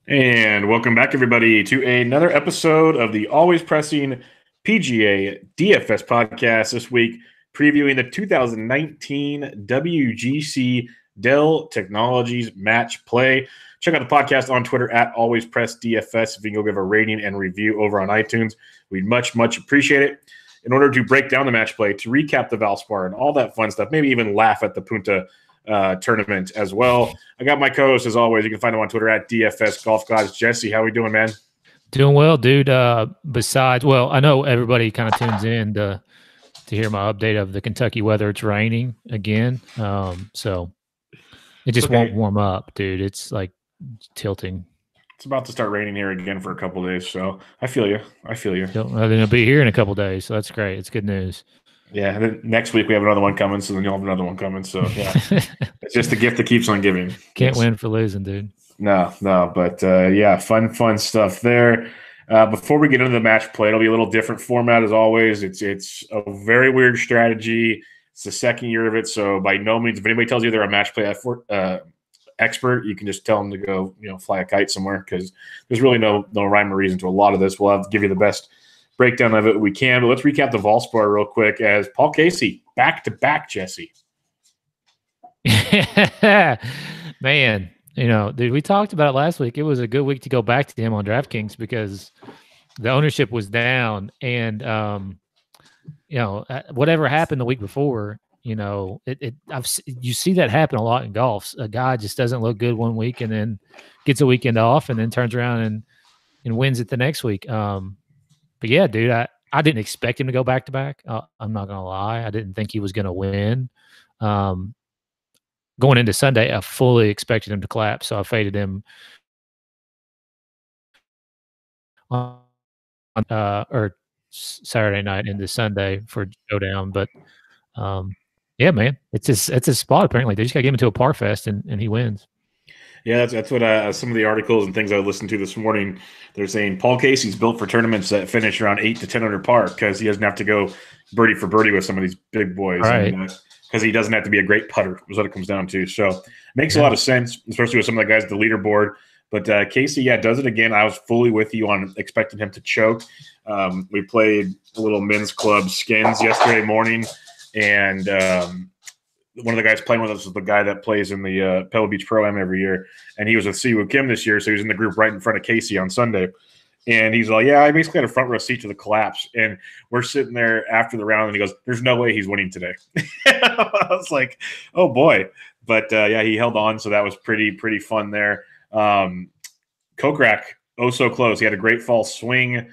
And welcome back, everybody, to another episode of the Always Pressing PGA DFS podcast. This week, previewing the 2019 WGC-Dell Technologies Match play. Check out the podcast on Twitter at AlwaysPressDFS. If you can go give a rating and review over on iTunes, we'd much appreciate it. In order to break down the match play, to recap the Valspar and all that fun stuff, maybe even laugh at the Punta tournament as well. I got my co-host as always. You can find him on Twitter at DFS Golf Gods. Jesse, how we doing, man? Doing well, dude. Besides, well, I know everybody kind of tunes in to hear my update of the Kentucky weather. It's raining again, so it just won't warm up, dude. It's like tilting. It's about to start raining here again for a couple of days, so I feel you. Then it'll be here in a couple of days, so that's great. It's good news. Yeah, and then next week we have another one coming, so then you'll have another one coming. So yeah, it's just a gift that keeps on giving. Can't win for losing, dude. No, but yeah, fun stuff there. Before we get into the match play, it'll be a little different format as always. It's a very weird strategy. It's the second year of it, so by no means, if anybody tells you they're a match play expert, you can just tell them to go, fly a kite somewhere, because there's really no rhyme or reason to a lot of this. We'll have to give you the best breakdown of it we can, but let's recap the Valspar real quick as Paul Casey back-to-back, Jesse. Man, dude, we talked about it last week. It was a good week to go back to him on DraftKings because the ownership was down, and whatever happened the week before, you see that happen a lot in golf. A guy just doesn't look good one week and then gets a weekend off and then turns around and wins it the next week. But yeah, dude, I didn't expect him to go back to back. I'm not gonna lie, I didn't think he was gonna win. Going into Sunday, I fully expected him to collapse, so I faded him or Saturday night into Sunday for showdown. But yeah, man, it's a spot apparently. They just gotta get him into a par fest and he wins. Yeah, that's what some of the articles and things I listened to this morning, they're saying Paul Casey's built for tournaments that finish around 8 to 10 under par because he doesn't have to go birdie for birdie with some of these big boys. Right. Because he doesn't have to be a great putter is what it comes down to. So it makes a lot of sense, especially with some of the guys at the leaderboard. But Casey, does it again. I was fully with you on expecting him to choke. We played a little men's club skins yesterday morning, and one of the guys playing with us is the guy that plays in the Pebble Beach Pro-Am every year. And he was with Siwoo Kim this year, so he was in the group right in front of Casey on Sunday. And he's like, yeah, I basically had a front row seat to the collapse. And we're sitting there after the round, and he goes, there's no way he's winning today. I was like, oh, boy. But, yeah, he held on, so that was pretty fun there. Kokrak, oh so close. He had a great false swing.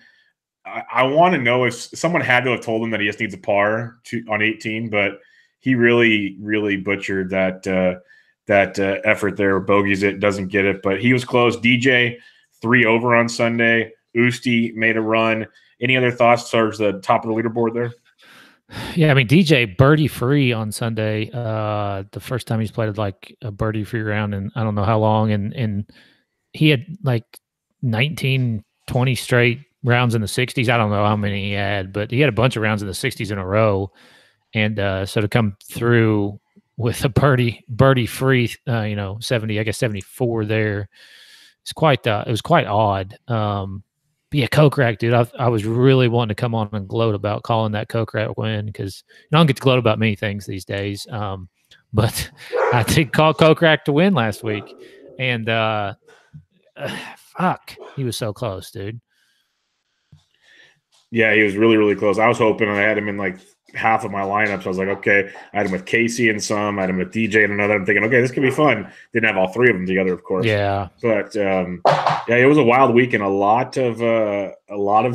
I want to know if someone had to have told him that he just needs a par on 18, but he really butchered that effort there. Bogeys it, doesn't get it, but he was close. DJ 3 over on Sunday. Usti made a run. Any other thoughts towards the top of the leaderboard there? Yeah, I mean, DJ birdie free on Sunday. The first time he's played like a birdie free round in I don't know how long, and he had like 19, 20 straight rounds in the 60s. I don't know how many he had, but he had a bunch of rounds in the 60s in a row. And so to come through with a birdie free, 70, I guess 74 there, it was quite odd. But yeah, Kokrak, dude, I was really wanting to come on and gloat about calling that Kokrak win because I don't get to gloat about many things these days. But I did call Kokrak to win last week, and fuck, he was so close, dude. Yeah, he was really close. I was hoping, and I had him in like half of my lineups. I was like, okay, I had him with Casey and some, I had him with DJ and another. I'm thinking, okay, this could be fun. Didn't have all three of them together, of course. Yeah. But yeah, it was a wild week and a lot of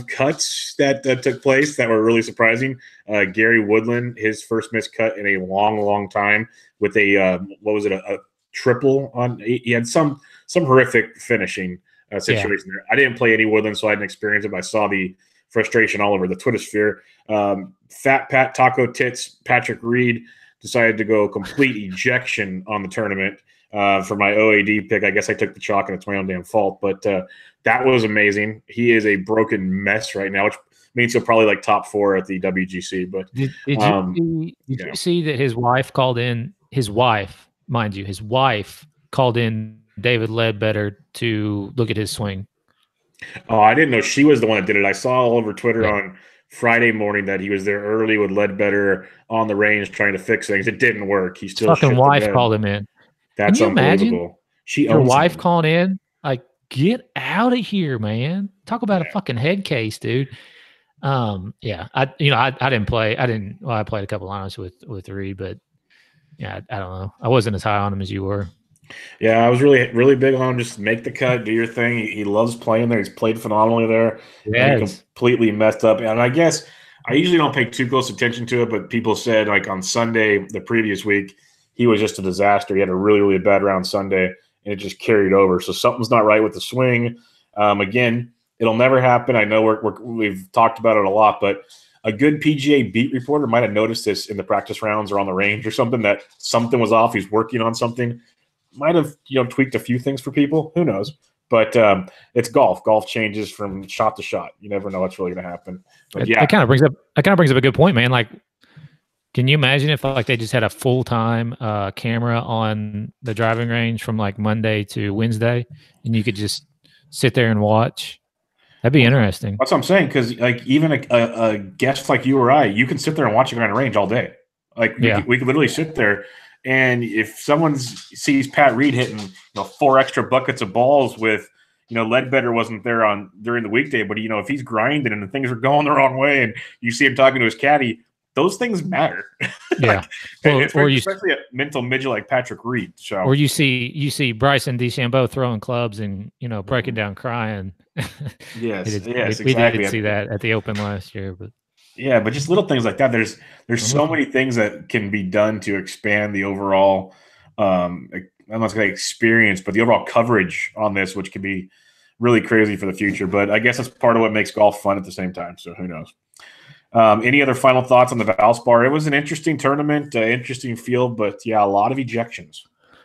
cuts that took place that were really surprising. Gary Woodland, his first missed cut in a long time with a a triple on. He had some horrific finishing situation there. I didn't play any Woodland, so I didn't experience it. But I saw the frustration all over the Twitter sphere. Fat Pat Taco Tits Patrick Reed decided to go complete ejection on the tournament for my OAD pick. I guess I took the chalk and it's my own damn fault, but that was amazing. He is a broken mess right now, which means he'll probably like top 4 at the WGC. But did you see that his wife called in? His wife, mind you, his wife called in David Ledbetter to look at his swing. Oh, I didn't know she was the one that did it. I saw all over Twitter Yeah. on Friday morning that he was there early with Ledbetter on the range trying to fix things. It didn't work. He His still fucking shit the wife bed. called him in. Can That's you imagine unbelievable. She your owns wife him. calling in? Like, get out of here, man. Talk about a Yeah. fucking head case, dude. Yeah, I didn't play. I played a couple lines with Reed, but yeah, I don't know. I wasn't as high on him as you were. Yeah, I was really, really big on him. Just make the cut, do your thing. He loves playing there. He's played phenomenally there. And he Yes. completely messed up. And I guess I usually don't pay too close attention to it, but people said like on Sunday, the previous week, he was just a disaster. He had a really, really bad round Sunday, and it just carried over. So something's not right with the swing. Again, it'll never happen. I know we've talked about it a lot, but a good PGA beat reporter might have noticed this in the practice rounds or on the range or something, that something was off. He's working on something. Might have tweaked a few things for people. Who knows? But it's golf. Golf changes from shot to shot. You never know what's really going to happen. But yeah, That kind of brings up a good point, man. Like, can you imagine if like they just had a full-time camera on the driving range from like Monday to Wednesday, and you could just sit there and watch? That'd be interesting. that's what I'm saying. Because like even a guest like you or I, you can sit there and watch a guy on a range all day. Like we could literally sit there, and if someone sees Pat Reed hitting 4 extra buckets of balls with Ledbetter wasn't there during the weekday, but if he's grinding and things are going the wrong way, and you see him talking to his caddy, those things matter. Yeah, especially a mental midget like Patrick Reed. So, or you see Bryson DeChambeau throwing clubs and breaking down crying. Yes, exactly. We did see that at the Open last year, but yeah, but just little things like that. There's so many things that can be done to expand the overall, I'm not going to experience, but the overall coverage on this, which can be really crazy for the future. But I guess that's part of what makes golf fun at the same time. So who knows? Any other final thoughts on the Valspar? It was an interesting tournament, interesting field, but yeah, a lot of ejections.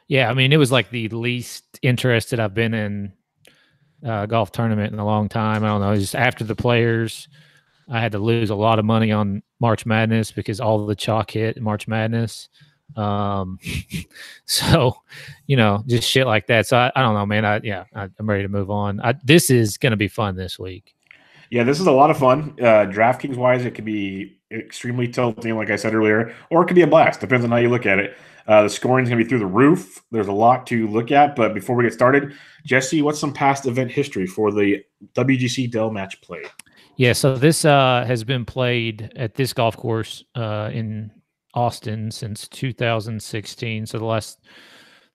Yeah, I mean, it was like the least interested I've been in a golf tournament in a long time. I don't know. Just after the Players, I had to lose a lot of money on March Madness because all of the chalk hit in March Madness. So, just shit like that. So I don't know, man. I'm ready to move on. This is going to be fun this week. Yeah, this is a lot of fun. DraftKings wise, it could be extremely tilting, like I said earlier, or it could be a blast. Depends on how you look at it. The scoring is going to be through the roof. There's a lot to look at. But before we get started, Jesse, what's some past event history for the WGC-Dell match play? Yeah, so this has been played at this golf course in Austin since 2016. So the last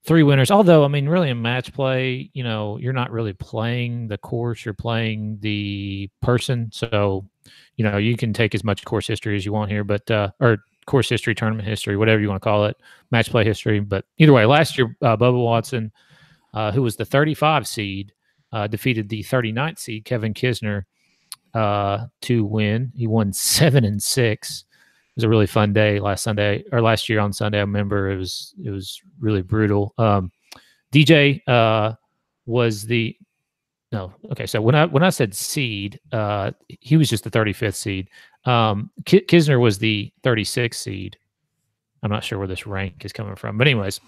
3 winners. Although, I mean, really in match play, you're not really playing the course, you're playing the person. So, you can take as much course history as you want here, but or course history, tournament history, whatever you want to call it, match play history. But either way, last year, Bubba Watson, who was the 35 seed, defeated the 39th seed, Kevin Kisner, to win. He won 7-6. It was a really fun day last year on Sunday. I remember it was really brutal. DJ was so when I said seed, he was just the 35th seed. Kisner was the 36th seed. I'm not sure where this rank is coming from, but anyways,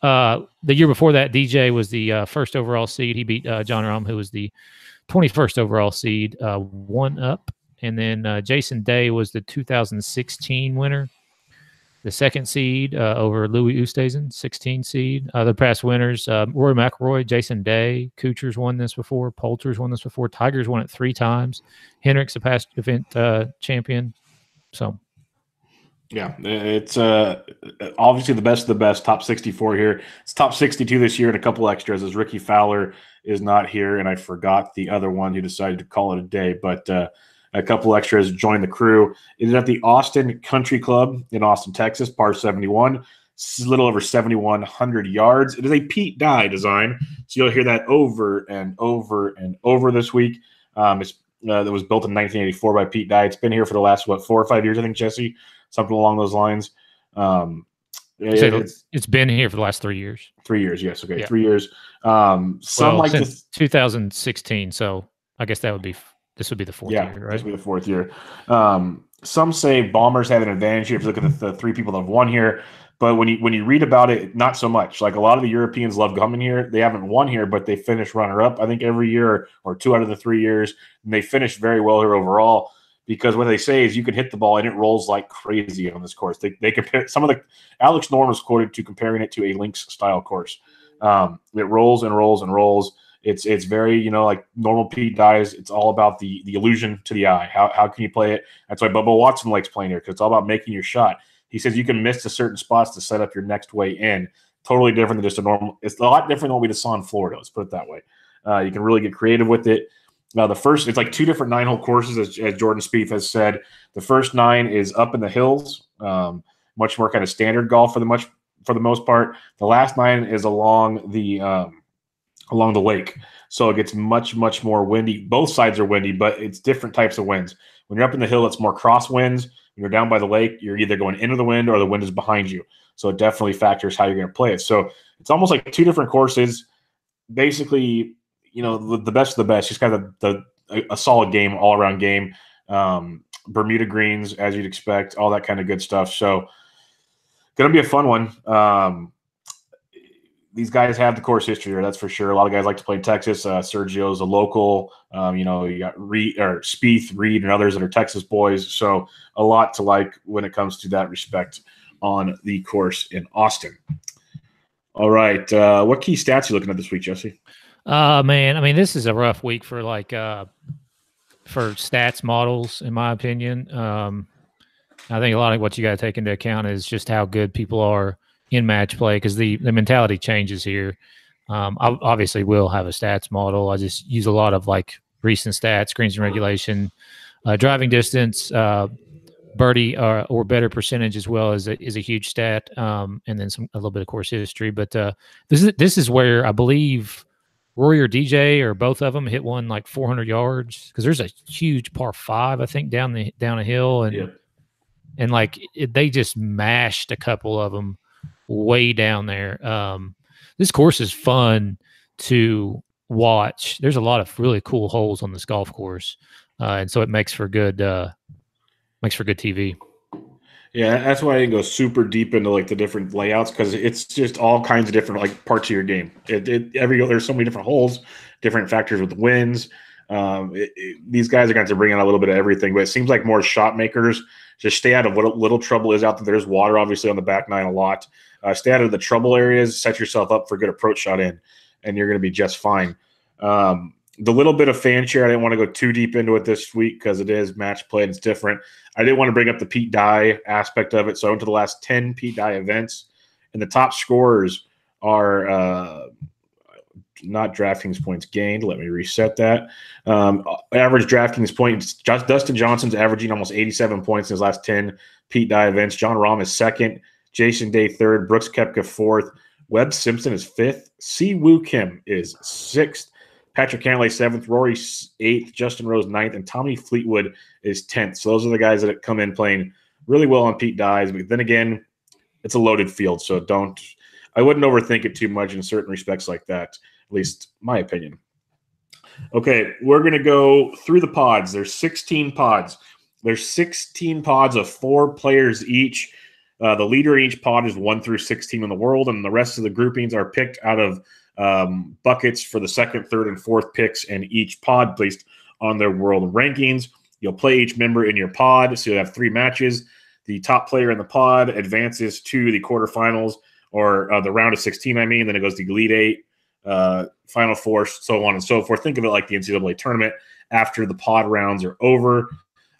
the year before that, DJ was the first overall seed. He beat John Rahm, who was the 21st overall seed, 1 up. And then Jason Day was the 2016 winner, the 2nd seed over Louis Oosthuizen, 16 seed. The past winners, Rory McIlroy, Jason Day, Kuchar's won this before, Poulter's won this before, Tiger's won it 3 times, Hendrick's a past event champion. So, yeah, it's obviously the best of the best, top 64 here. It's top 62 this year and a couple extras as Ricky Fowler is not here, and I forgot the other one who decided to call it a day, but a couple extras joined the crew. It is at the Austin Country Club in Austin, Texas, par 71. It's a little over 7,100 yards. It is a Pete Dye design, so you'll hear that over and over and over this week. It was built in 1984 by Pete Dye. It's been here for the last, 4 or 5 years, I think, Jesse? Something along those lines. It's been here for the last 3 years. 3 years, yes. Okay, yeah. 3 years. Since 2016, so I guess this would be the 4th year, right? This would be the 4th year. Some say Bombers have an advantage here if you look at the 3 people that have won here. But when you read about it, not so much. Like a lot of the Europeans love coming here. They haven't won here, but they finish runner-up, I think, every year or 2 out of the 3 years. And they finish very well here overall because what they say is you can hit the ball and it rolls like crazy on this course. They compare some of the – Alex Norm was quoted to comparing it to a links-style course. It rolls and rolls and rolls. It's very, like normal Pete dies. It's all about the illusion to the eye. How can you play it? That's why Bubba Watson likes playing here because it's all about making your shot. He says you can miss to certain spots to set up your next way in. Totally different than just a normal. It's a lot different than what we just saw in Florida. Let's put it that way. You can really get creative with it. The first, it's like 2 different 9-hole courses, as Jordan Spieth has said. The first 9 is up in the hills, much more kind of standard golf for the most part. The last 9 is along the lake, so it gets much more windy. Both sides are windy, but it's different types of winds. When you're up in the hill, it's more cross winds. When you're down by the lake, you're either going into the wind or the wind is behind you. So it definitely factors how you're going to play it. So it's almost like 2 different courses. Basically, the best of the best. Just kind of a solid game, all around game. Bermuda greens, as you'd expect, all that kind of good stuff. So going to be a fun one. These guys have the course history here, that's for sure. A lot of guys like to play in Texas. Sergio's a local. You got Spieth, Reed, and others that are Texas boys. So a lot to like when it comes to that respect on the course in Austin. All right. What key stats are you looking at this week, Jesse? Man, I mean, this is a rough week for for stats models, in my opinion. I think a lot of what you got to take into account is just how good people are in match play because the mentality changes here. I obviously will have a stats model. I just use a lot of recent stats, greens and regulation, driving distance, birdie or better percentage as well is a huge stat, and then a little bit of course history. But this is where I believe Rory or DJ or both of them hit one 400 yards because there's a huge par 5 I think down a hill and they just mashed a couple of them way down there. This course is fun to watch. There's a lot of really cool holes on this golf course, and so it makes for good TV. Yeah, that's why I didn't go super deep into the different layouts because it's just all kinds of different parts of your game. There's so many different holes, different factors with the winds. These guys are going to bring in a little bit of everything, but it seems like more shot makers just stay out of what little trouble is out there. There's water obviously on the back 9 a lot. Stay out of the trouble areas, set yourself up for a good approach shot in, and you're going to be just fine. The little bit of fan share, I didn't want to go too deep into it this week because it is match play and it's different. I didn't want to bring up the Pete Dye aspect of it, so I went to the last 10 Pete Dye events, and the top scorers are not DraftKings points gained. Let me reset that. Average DraftKings points. Dustin Johnson's averaging almost 87 points in his last 10 Pete Dye events. John Rahm is 2nd. Jason Day 3rd. Brooks Koepka 4th. Webb Simpson is 5th. Si Woo Kim is 6th. Patrick Cantlay 7th. Rory 8th. Justin Rose 9th. And Tommy Fleetwood is 10th. So those are the guys that come in playing really well on Pete Dyes. But then again, it's a loaded field, so I wouldn't overthink it too much in certain respects like that. At least my opinion. Okay, we're going to go through the pods. There's 16 pods. There's 16 pods of 4 players each. The leader in each pod is 1 through 16 in the world, and the rest of the groupings are picked out of buckets for the 2nd, 3rd, and 4th picks in each pod based on their world rankings. You'll play each member in your pod, so you'll have 3 matches. The top player in the pod advances to the quarterfinals, or the round of 16, then it goes to the Elite 8. Final 4, so on and so forth. Think of it like the NCAA tournament after the pod rounds are over.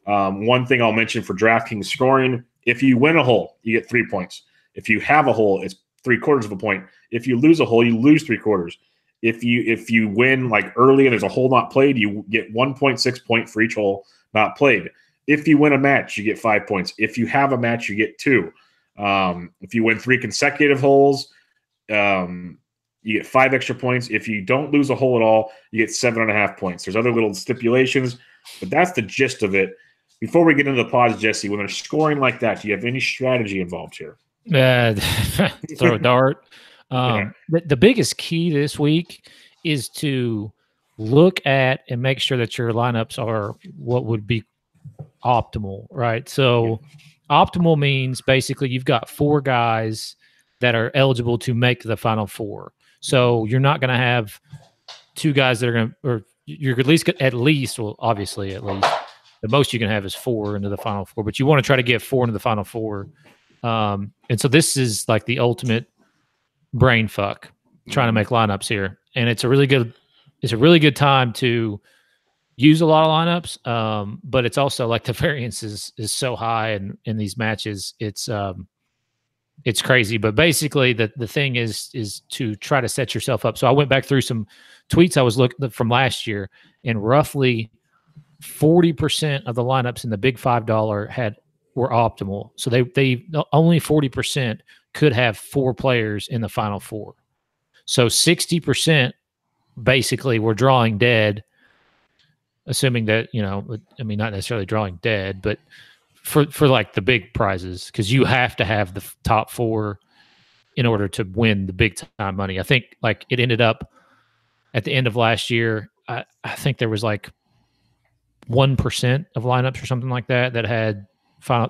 One thing I'll mention for DraftKings scoring, if you win a hole, you get 3 points. If you have a hole, it's 3/4 of a point. If you lose a hole, you lose 3/4. If you win early and there's a hole not played, you get 1.6 point for each hole not played. If you win a match, you get 5 points. If you have a match, you get 2. If you win 3 consecutive holes, you get 5 extra points. If you don't lose a hole at all, you get 7.5 points. There's other little stipulations, but that's the gist of it. Before we get into the pods, Jesse, when they're scoring like that, do you have any strategy involved here? Throw a dart. The biggest key this week is to look at and make sure that your lineups are what would be optimal, right? So Optimal means basically you've got 4 guys that are eligible to make the final 4. So you're not going to have 2 guys that are going to, or you're at least, well, obviously at least, the most you can have is 4 into the final 4, but you want to try to get 4 into the final 4. And so this is like the ultimate brain fuck trying to make lineups here. And it's a really good time to use a lot of lineups. But it's also like the variance is so high in these matches. It's crazy. But basically the thing is to try to set yourself up. So I went back through some tweets I was looking from last year, and roughly 40% of the lineups in the big $5 were optimal. So they only 40% could have 4 players in the final 4. So 60% basically were drawing dead, assuming that, not necessarily drawing dead, but for like the big prizes, because you have to have the top 4 in order to win the big time money. I think like it ended up at the end of last year, I think there was like 1% of lineups or something like that had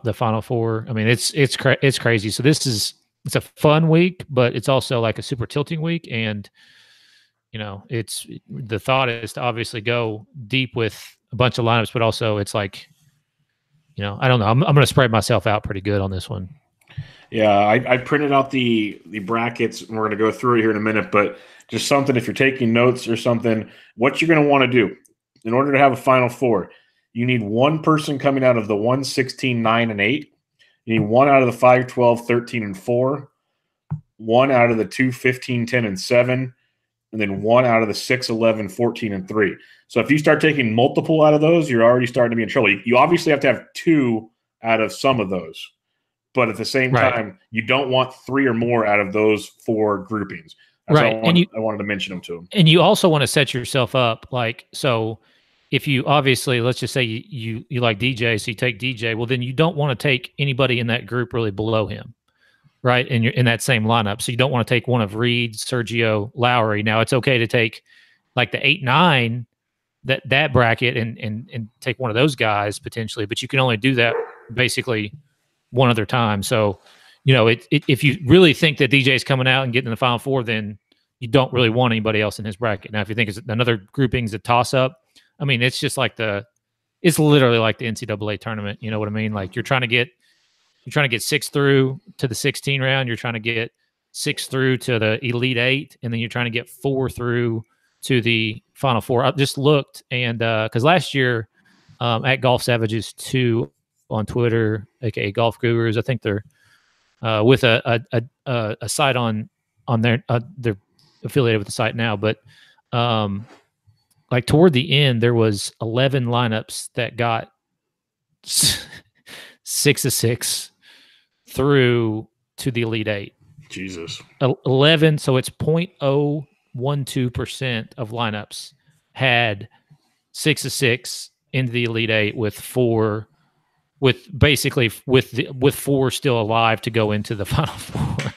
the final 4. I mean, it's crazy. So it's a fun week, but it's also like a super tilting week. And, it's the thought is to obviously go deep with a bunch of lineups, but also it's like, I don't know. I'm going to spread myself out pretty good on this one. Yeah, I printed out the brackets, and we're going to go through it here in a minute, but just something, if you're taking notes or something, what you're going to want to do in order to have a final 4, you need 1 person coming out of the 1, 16, 9, and 8. You need 1 out of the 5, 12, 13, and 4, 1 out of the 2, 15, 10, and 7, and then 1 out of the 6, 11, 14, and 3. So if you start taking multiple out of those, you're already starting to be in trouble. You obviously have to have 2 out of some of those. But at the same time, you don't want 3 or more out of those 4 groupings. That's right. I wanted to mention them to them. And you also want to set yourself up so if you obviously, let's just say you like DJ, so you take DJ, well, then you don't want to take anybody in that group really below him, right? And you're in that same lineup. So you don't want to take one of Reed, Sergio, Lowry. Now it's okay to take like the 8, 9, that bracket and take one of those guys potentially, but you can only do that basically one other time. So, if you really think that DJ is coming out and getting in the final 4, then you don't really want anybody else in his bracket. Now, if you think it's another grouping's a toss up, I mean, it's just like it's literally like the NCAA tournament. You know what I mean? Like you're trying to get 6 through to the 16 round. You're trying to get 6 through to the Elite 8, and then you're trying to get 4 through to the final 4. I just looked, and because last year at Golf Savages 2 on Twitter, aka Golf Gurus, I think they're with a site on their they're affiliated with the site now, but like toward the end there was 11 lineups that got 6 of 6 through to the Elite 8. Jesus. 11, so it's 0.012% of lineups had 6 of 6 into the Elite 8 with 4 still alive to go into the final 4.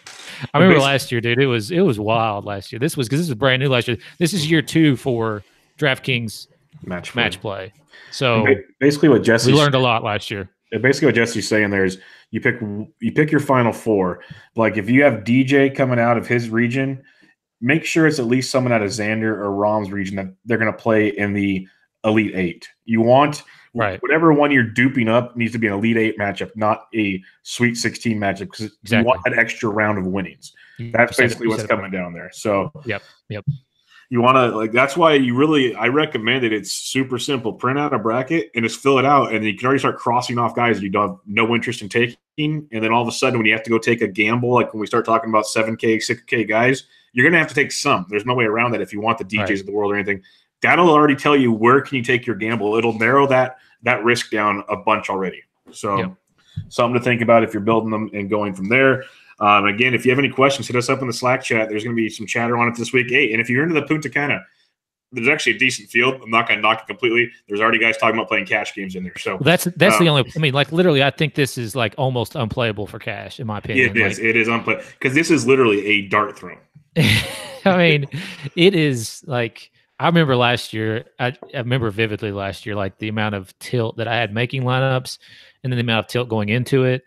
I remember last year, dude. It was wild last year. This was brand new last year. This is year 2 for DraftKings match play. So basically, what Jesse learned a lot last year. Basically, what Jesse's saying there is you pick your final 4. Like if you have DJ coming out of his region, make sure it's at least someone out of Xander or Rom's region that they're going to play in the Elite 8. You want whatever one you're duping up needs to be an Elite 8 matchup, not a Sweet 16 matchup, because you want that extra round of winnings. That's basically what's coming down there. So yep. You want to that's why I recommend it. It's super simple. Print out a bracket and just fill it out, and you can already start crossing off guys that you don't have no interest in taking. And then all of a sudden, when you have to go take a gamble, like when we start talking about 7K, 6K guys, you're going to have to take some. There's no way around that if you want the DJs of the world or anything. That'll already tell you where can you take your gamble. It'll narrow that risk down a bunch already. So something to think about if you're building them and going from there. Again, if you have any questions, hit us up in the Slack chat. There's going to be some chatter on it this week. Hey, and if you're into the Punta Cana, there's actually a decent field. I'm not going to knock it completely. There's already guys talking about playing cash games in there. So that's the only. I mean, like literally, I think this is like almost unplayable for cash, in my opinion. It is unplayable because this is literally a dart throw. I mean, it is like. I remember last year, I remember vividly last year, like the amount of tilt that I had making lineups and then the amount of tilt going into it.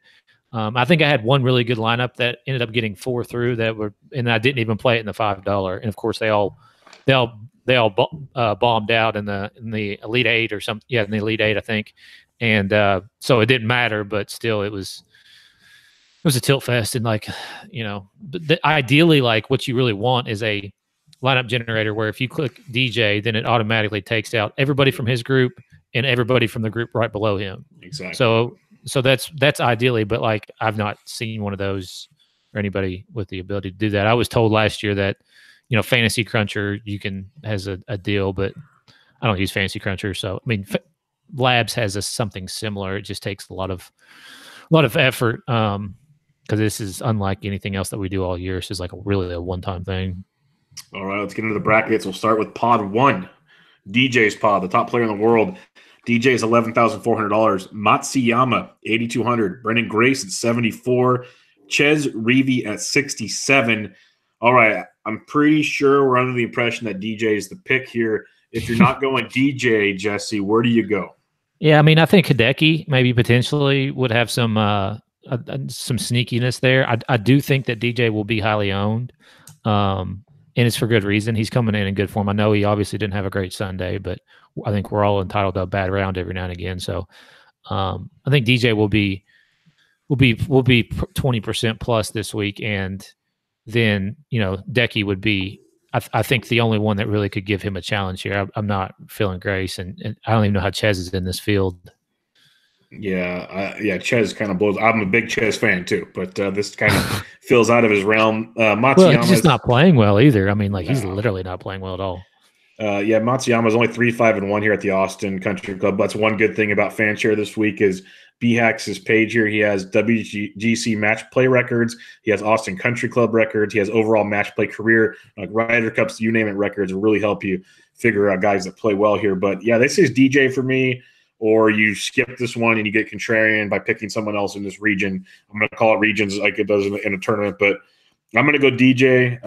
I think I had one really good lineup that ended up getting 4 through and I didn't even play it in the $5. And of course, they all bombed out in the Elite Eight or something. Yeah, in the Elite Eight, I think. And so it didn't matter, but still, it was a tilt fest. And ideally, like what you really want is a lineup generator where if you click DJ, then it automatically takes out everybody from his group and everybody from the group right below him. Exactly. So that's ideally, but like I've not seen one of those or anybody with the ability to do that. I was told last year that, Fantasy Cruncher has a deal, but I don't use Fantasy Cruncher. So I mean, Labs has something similar. It just takes a lot of effort because this is unlike anything else that we do all year. This is like really a one-time thing. All right, let's get into the brackets. We'll start with Pod 1. DJ's pod, the top player in the world. DJ is $11,400. Matsuyama, $8,200. Brendan Grace at $74. Ches Reavie at $67. All right, I'm pretty sure we're under the impression that DJ is the pick here. If you're not going DJ, Jesse, where do you go? Yeah, I mean, I think Hideki maybe potentially would have some sneakiness there. I do think that DJ will be highly owned, and it's for good reason. He's coming in good form. I know he obviously didn't have a great Sunday, but I think we're all entitled to a bad round every now and again. So I think DJ will be 20% plus this week, and then Decky would be. I think the only one that really could give him a challenge here. I'm not feeling Grace, and I don't even know how Ches is in this field. Yeah, Ches kind of blows. I'm a big Ches fan too, but this kind of feels out of his realm. Matsuyama, he's just not playing well either. I mean, he's literally not playing well at all. Matsuyama is only 3-5-1 here at the Austin Country Club. That's one good thing about FanShare this week is BHAX's page here. He has WGC match play records. He has Austin Country Club records. He has overall match play career, like Ryder Cups, you name it, records will really help you figure out guys that play well here. But yeah, this is DJ for me, or you skip this one and you get contrarian by picking someone else in this region. I'm going to call it regions like it does in a tournament, but I'm going to go DJ.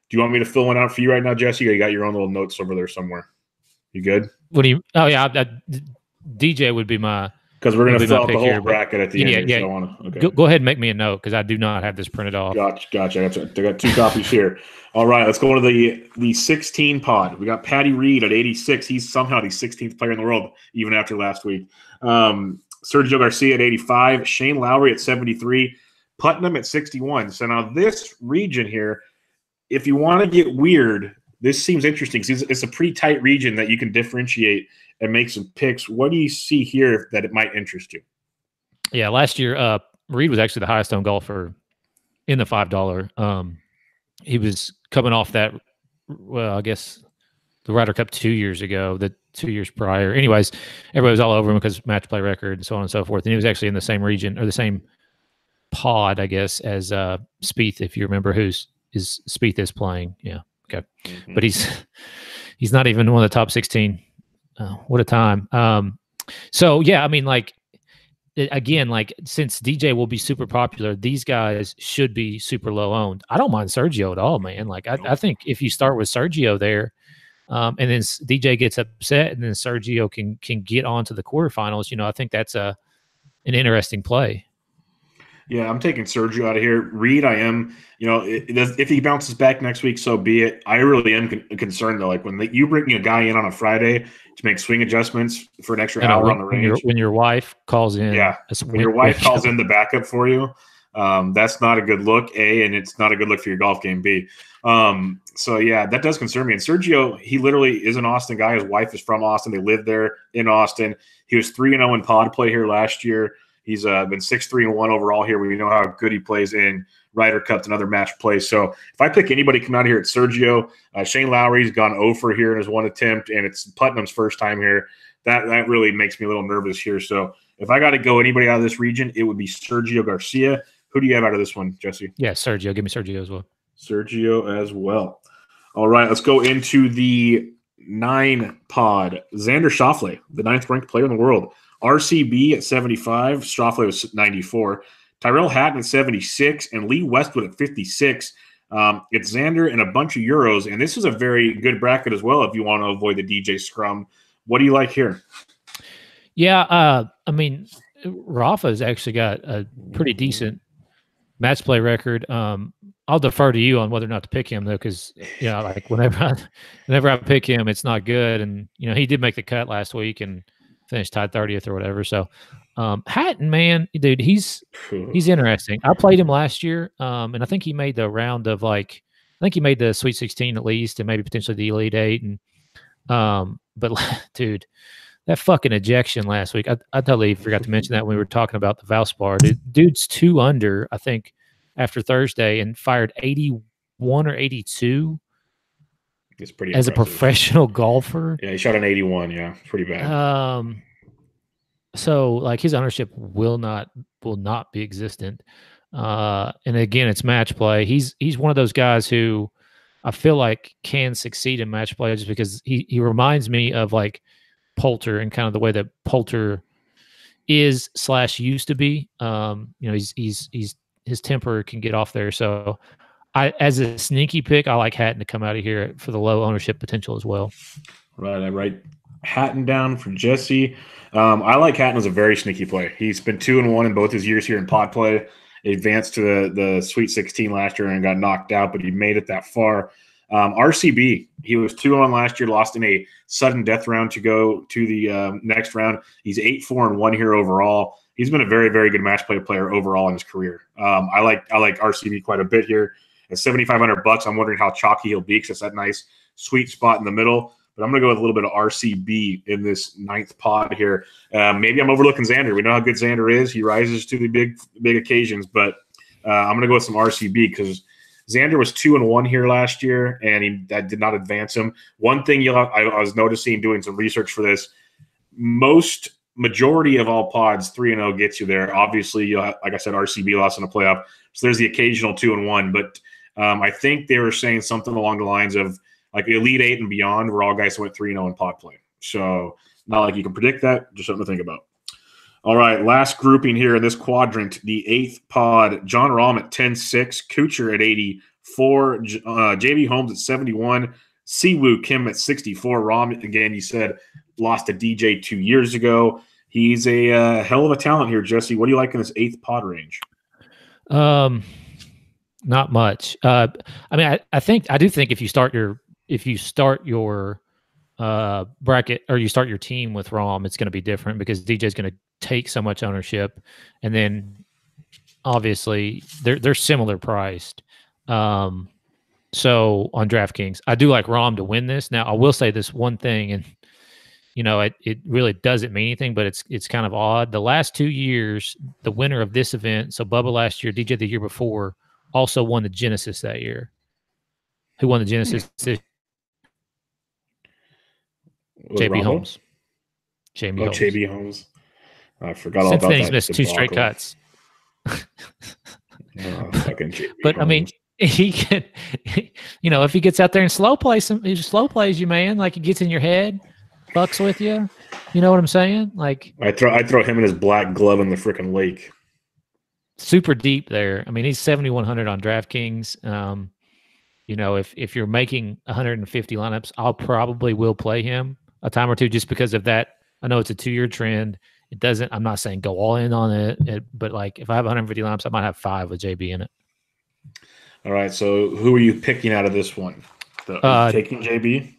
Do you want me to fill one out for you right now, Jesse? Or you got your own little notes over there somewhere? You good? What do you? Oh yeah, DJ would be my. Because we're going to fill out the whole bracket at the end. Yeah. So okay. Go ahead and make me a note because I do not have this printed off. Gotcha. I got 2 copies here. All right, let's go to the 16 pod. We got Patty Reed at 86. He's somehow the 16th player in the world, even after last week. Sergio Garcia at 85. Shane Lowry at 73. Putnam at 61. So now this region here, if you want to get weird, this seems interesting. It's a pretty tight region that you can differentiate and make some picks. What do you see here that it might interest you? Yeah, last year, Reed was actually the highest owned golfer in the $5. He was coming off that, I guess, the Ryder Cup 2 years ago, the 2 years prior. Anyways, everybody was all over him because match play record and so on and so forth. And he was actually in the same region or the same pod, I guess, as Spieth, if you remember Spieth is playing. Yeah, okay. Mm-hmm. But he's not even one of the top 16. Oh, what a time. So yeah, I mean, again, since DJ will be super popular, these guys should be super low owned. I don't mind Sergio at all, man. I think if you start with Sergio there, and then DJ gets upset and then Sergio can get onto the quarterfinals, I think that's an interesting play. Yeah, I'm taking Sergio out of here. Reed, I am. If he bounces back next week, so be it. I really am concerned, though. When you bring a guy in on a Friday to make swing adjustments for an extra hour on the range. When your wife calls in. Yeah, when your wife calls in the backup for you, that's not a good look, A, and it's not a good look for your golf game, B. So, yeah, that does concern me. And Sergio, he literally is an Austin guy. His wife is from Austin. They live there in Austin. He was 3-0 in pod play here last year. He's been 6-3-1 overall here. We know how good he plays in Ryder Cups and other match plays. So if I pick anybody come out of here, it's Sergio. Shane Lowry's gone 0 for here in his one attempt, and it's Putnam's first time here. That really makes me a little nervous here. So if I got to go anybody out of this region, it would be Sergio Garcia. Who do you have out of this one, Jesse? Yeah, Sergio. Give me Sergio as well. Sergio as well. All right, let's go into the 9 pod. Xander Schauffele, the 9th ranked player in the world. RCB at 75. Schauffele was 94. Tyrell Hatton at 76. And Lee Westwood at 56. It's Xander and a bunch of Euros. And this is a very good bracket as well if you want to avoid the DJ scrum. What do you like here? Yeah, I mean, Rafa's actually got a pretty decent match play record. I'll defer to you on whether or not to pick him though, because like whenever I pick him, it's not good. And he did make the cut last week and finished tied 30th or whatever. So Hatton, man, dude, he's interesting. I played him last year, and I think he made the round of I think he made the Sweet 16 at least, and maybe potentially the Elite Eight. And but dude, that fucking ejection last week, I totally forgot to mention that when we were talking about the Valspar. Dude's 2 under, I think, after Thursday, and fired 81 or 82. It's pretty as impressive. A professional golfer. Yeah, he shot an 81. Yeah, pretty bad. So like his ownership will not be existent. And again, it's match play. He's one of those guys who I feel like can succeed in match play just because he reminds me of like Poulter and kind of the way that Poulter is / used to be. He's his temper can get off there. So as a sneaky pick, I like Hatton to come out of here for the low ownership potential as well. Right. I write Hatton down for Jesse. I like Hatton as a very sneaky play. He's been 2-1 in both his years here in pod play. He advanced to the Sweet 16 last year and got knocked out, but he made it that far. RCB, he was 2-1 last year, lost in a sudden death round to go to the next round. He's 8-4-1 here overall. He's been a very, very good match play player overall in his career. I like RCB quite a bit here. At $7,500, I'm wondering how chalky he'll be because it's that nice sweet spot in the middle. But I'm going to go with a little bit of RCB in this 9th pod here. Maybe I'm overlooking Xander. We know how good Xander is. He rises to the big occasions. But I'm going to go with some RCB because Xander was 2-1 here last year, and that did not advance him. One thing I was noticing doing some research for this, majority of all pods, 3-0 gets you there. Obviously, like I said, RCB lost in a playoff. So there's the occasional 2-1. But I think they were saying something along the lines of like Elite 8 and beyond were all guys who went 3-0 in pod play. So not like you can predict that, just something to think about. All right, last grouping here in this quadrant, the 8th pod, John Rahm at 10-6, Kuchar at 84, JB Holmes at 71, Siwoo Kim at 64. Rahm, again, you said lost to DJ 2 years ago. He's a hell of a talent here, Jesse. What do you like in this 8th pod range? Not much. I mean, I do think if you start your bracket or you start your team with Rahm, it's going to be different because DJ's going to take so much ownership, and then obviously they're similar priced. So on DraftKings, I do like Rahm to win this. Now I will say this one thing, and it really doesn't mean anything, but it's kind of odd. The last 2 years, the winner of this event, so Bubba last year, DJ the year before, also won the Genesis that year. Who won the Genesis? JB Holmes. JB Holmes. I forgot all Since about then, that. he's missed 2 straight cuts. Fucking JB But Holmes. I mean, he can, if he gets out there and slow plays you, man. Like he gets in your head, fucks with you. You know what I'm saying? Like I throw him in his black glove in the freaking lake. Super deep there. I mean, he's 7,100 on DraftKings. If you're making 150 lineups, I'll probably will play him a time or two just because of that. I know it's a 2-year trend. I'm not saying go all in on it, but like if I have 150 lineups, I might have 5 with JB in it. All right. So who are you picking out of this one? Taking JB?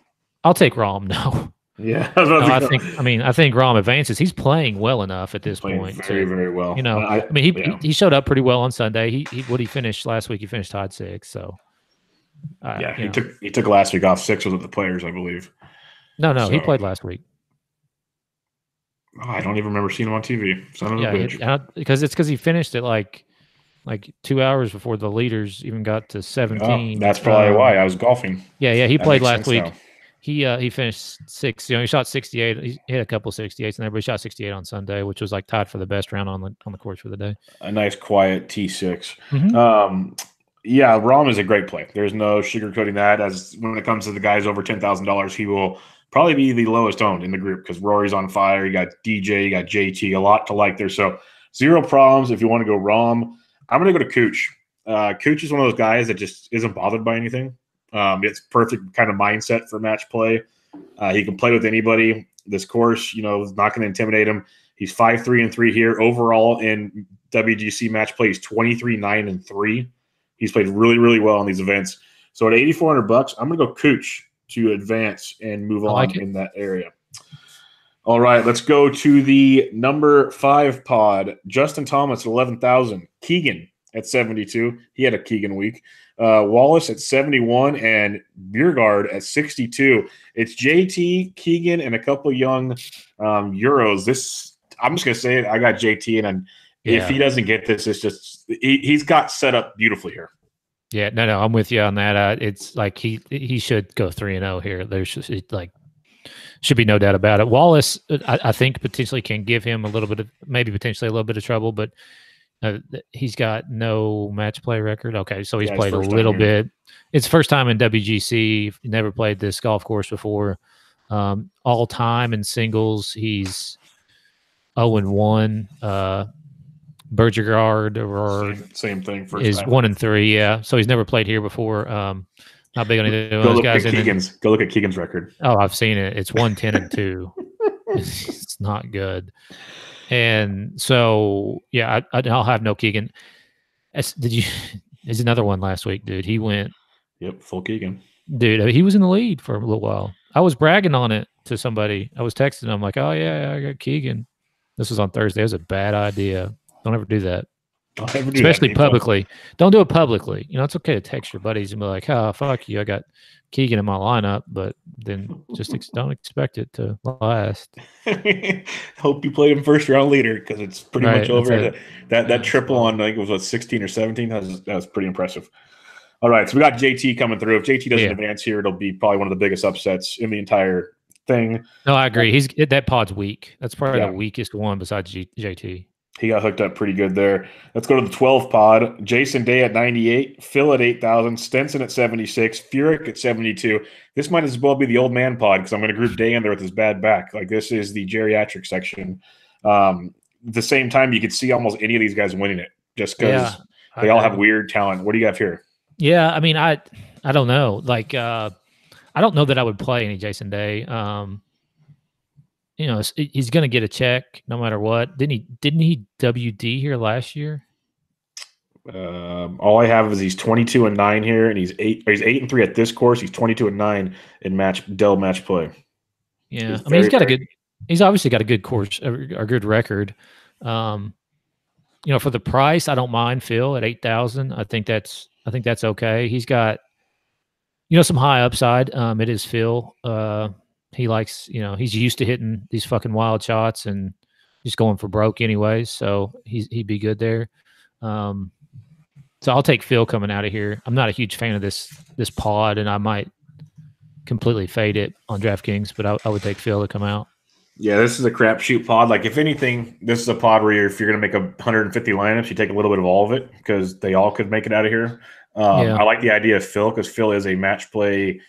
I'll take Rahm. No. Yeah. I think Rahm advances. He's playing well enough at this point. Very, very well. He showed up pretty well on Sunday. He finished last week? He finished tied 6. So he took last week off. 6 was with the Players, I believe. No, he played last week. Oh, I don't even remember seeing him on TV. Son of a bitch. Because he finished it like 2 hours before the leaders even got to 17. Oh, that's probably why I was golfing. Yeah. He played last week. Now. He finished 6. He shot 68. He hit a couple 68s, and everybody shot 68 on Sunday, which was like tied for the best round on the course for the day. A nice quiet T6. Mm-hmm. Rahm is a great play. There's no sugarcoating that. As when it comes to the guys over $10,000, he will probably be the lowest owned in the group because Rory's on fire. You got DJ, you got JT, a lot to like there. So 0 problems if you want to go Rahm. I'm going to go to Cooch. Cooch is one of those guys that just isn't bothered by anything. It's perfect kind of mindset for match play. He can play with anybody. This course, is not going to intimidate him. He's 5-3-3 here. Overall in WGC match play, he's 23-9-3. He's played really, really well in these events. So at $8,400, I'm going to go Cooch to advance and move on in that area. All right, let's go to the number 5 pod. Justin Thomas at 11,000. Keegan at 72. He had a Keegan week. Wallace at 71 and Biergard at 62. It's JT, Keegan, and a couple young Euros. I'm just going to say it. I got JT, and if he doesn't get this, it's just he's got set up beautifully here. Yeah, no, I'm with you on that. It's like he should go 3-0 here. There's just should be no doubt about it. Wallace, I think potentially can give him a little bit of potentially a little bit of trouble, but he's got no match play record. Okay, so he's played a little bit. It's first time in WGC. He never played this golf course before. All time in singles, he's 0-1. Bergegard or same thing. Is 1-3. Yeah, so he's never played here before. Not big on either one of those guys. Go look at Keegan's record. Oh, I've seen it. It's 1-10-2. It's not good. And so, yeah, I'll have no Keegan. There's another one last week, dude. He went. Yep, full Keegan. Dude, he was in the lead for a little while. I was bragging on it to somebody. I was texting him like, oh, yeah, I got Keegan. This was on Thursday. It was a bad idea. Don't ever do that. Don't ever do Especially that publicly. Don't do it publicly. It's okay to text your buddies and be like, oh, fuck you. I got Keegan in my lineup, but then just don't expect it to last. Hope you played him first round leader because it's pretty much over. That triple on, I think it was 16 or 17. That was pretty impressive. All right, so we got JT coming through. If JT doesn't advance here, it'll be probably one of the biggest upsets in the entire thing. No, I agree. That pod's weak. That's probably the weakest one besides JT. He got hooked up pretty good there. Let's go to the 12 pod. Jason Day at 98, Phil at 8,000, Stenson at 76, Furyk at 72. This might as well be the old man pod because I'm going to group Day in there with his bad back. Like this is the geriatric section. At the same time, you could see almost any of these guys winning it just because they all have weird talent. What do you have here? Yeah, I mean, I don't know. Like, I don't know that I would play any Jason Day. He's going to get a check no matter what. Didn't he WD here last year? All I have is he's 22-9 here, and he's 8-3 at this course. He's 22-9 in Dell match play. Yeah, he's obviously got a good course, a good record. For the price, I don't mind Phil at 8,000. I think that's okay. He's got some high upside. It is Phil. He likes, he's used to hitting these fucking wild shots and just going for broke anyways. So he'd be good there. So I'll take Phil coming out of here. I'm not a huge fan of this pod, and I might completely fade it on DraftKings, but I would take Phil to come out. Yeah, this is a crapshoot pod. Like, if anything, this is a pod where if you're going to make 150 lineups, you take a little bit of all of it because they all could make it out of here. I like the idea of Phil because Phil is a match play,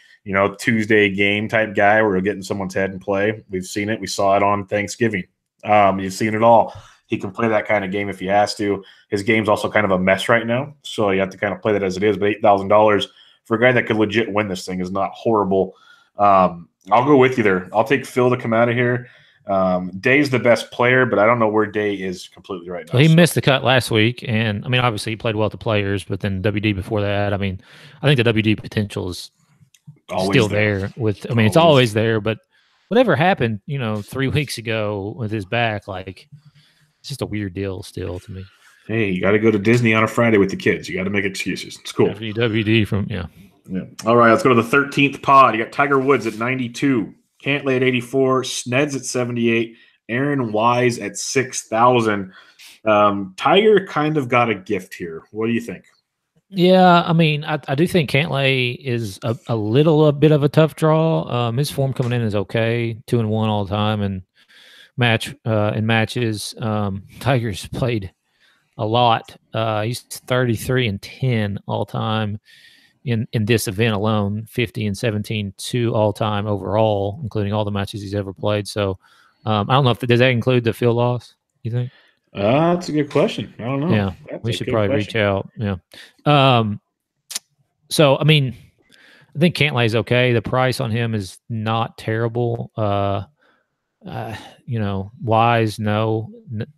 Tuesday game type guy where we're getting someone's head and play. We've seen it. We saw it on Thanksgiving. You've seen it all. He can play that kind of game if he has to. His game's also kind of a mess right now, so you have to kind of play that as it is. But $8,000 for a guy that could legit win this thing is not horrible. I'll go with you there. I'll take Phil to come out of here. Day's the best player, but I don't know where Day is completely right now. Well, he missed the cut last week, and I mean, obviously he played well at the Players, but then WD before that. I mean, I think the WD potential is always still there. It's always there, but whatever happened, 3 weeks ago with his back, like it's just a weird deal still to me. Hey, you got to go to Disney on a Friday with the kids. You got to make excuses. It's cool. WD from Yeah. All right, let's go to the 13th pod. You got Tiger Woods at 92. Cantlay at 84, Sneds at 78, Aaron Wise at 6,000. Tiger kind of got a gift here. What do you think? Yeah, I mean, I do think Cantlay is a bit of a tough draw. His form coming in is okay, 2-1 all the time, and in matches. Tiger's played a lot. He's 33-10 all time. In this event alone, 50-17, all time overall, including all the matches he's ever played. So I don't know does that include the field loss, you think? That's a good question. I don't know. Yeah, we should probably reach out. Yeah. So I mean, I think Cantlay is okay. The price on him is not terrible. Wise, no,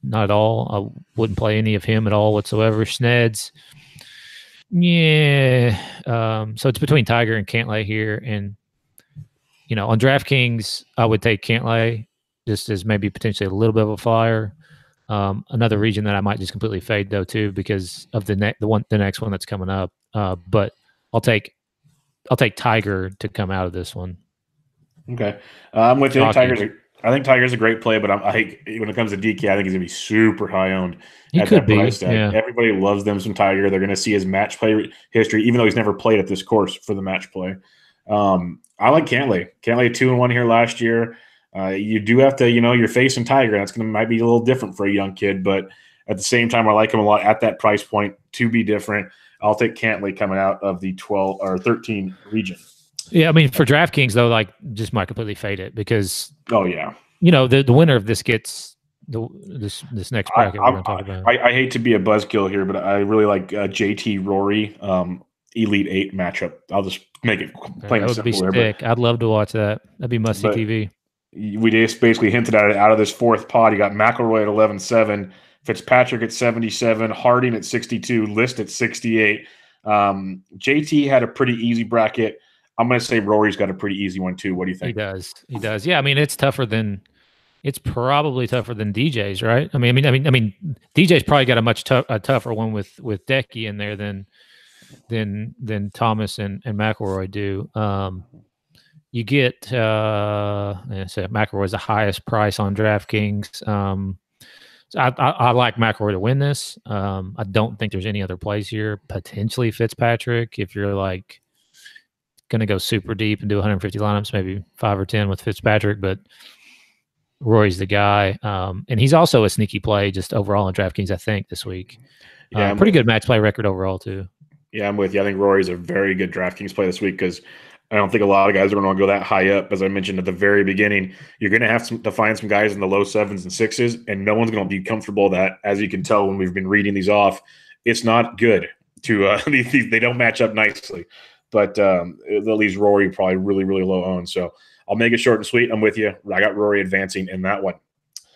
not at all. I wouldn't play any of him at all whatsoever. Sneds, yeah. So it's between Tiger and Cantlay here, and on DraftKings, I would take Cantlay just as maybe potentially a little bit of a flyer. Another region that I might just completely fade though too because of the next one that's coming up. But I'll take Tiger to come out of this one. Okay, I'm with you. I think Tiger's a great play, but when it comes to DK, I think he's gonna be super high owned at that price tag. Yeah. Everybody loves them some Tiger. They're gonna see his match play history, even though he's never played at this course for the match play. I like Cantlay. Cantlay 2-1 here last year. You do have to, you're facing Tiger. That's might be a little different for a young kid, but at the same time, I like him a lot at that price point to be different. I'll take Cantlay coming out of the 12 or 13 region. Yeah, I mean, for DraftKings though, just might completely fade it because the winner of this gets this next bracket we're going to talk about. I hate to be a buzzkill here, but I really like JT Rory Elite 8 matchup. I'll just make it plain and simple. That would be sick. I'd love to watch that. That'd be must-see TV. We just basically hinted at it out of this fourth pod. You got McIlroy at 11-7, Fitzpatrick at 77, Harding at 62, List at 68. JT had a pretty easy bracket. I'm going to say Rory's got a pretty easy one too. What do you think? He does. Yeah, I mean, it's probably tougher than DJ's, right? I mean, DJ's probably got a tougher one with Decky in there than Thomas and McIlroy do. You get McIlroy is the highest price on DraftKings. So I like McIlroy to win this. I don't think there's any other plays here. Potentially Fitzpatrick if you're going to go super deep and do 150 lineups, maybe 5 or 10 with Fitzpatrick, but Rory's the guy. And he's also a sneaky play just overall in DraftKings, I think, this week. Yeah, pretty good match play record overall, too. Yeah, I'm with you. I think Rory's a very good DraftKings play this week because I don't think a lot of guys are going to go that high up. As I mentioned at the very beginning, you're going to have to find some guys in the low 7s and 6s, and no one's going to be comfortable with that. As you can tell when we've been reading these off, it's not good to they don't match up nicely. But that leaves Rory probably really, really low owned. So I'll make it short and sweet. I'm with you. I got Rory advancing in that one.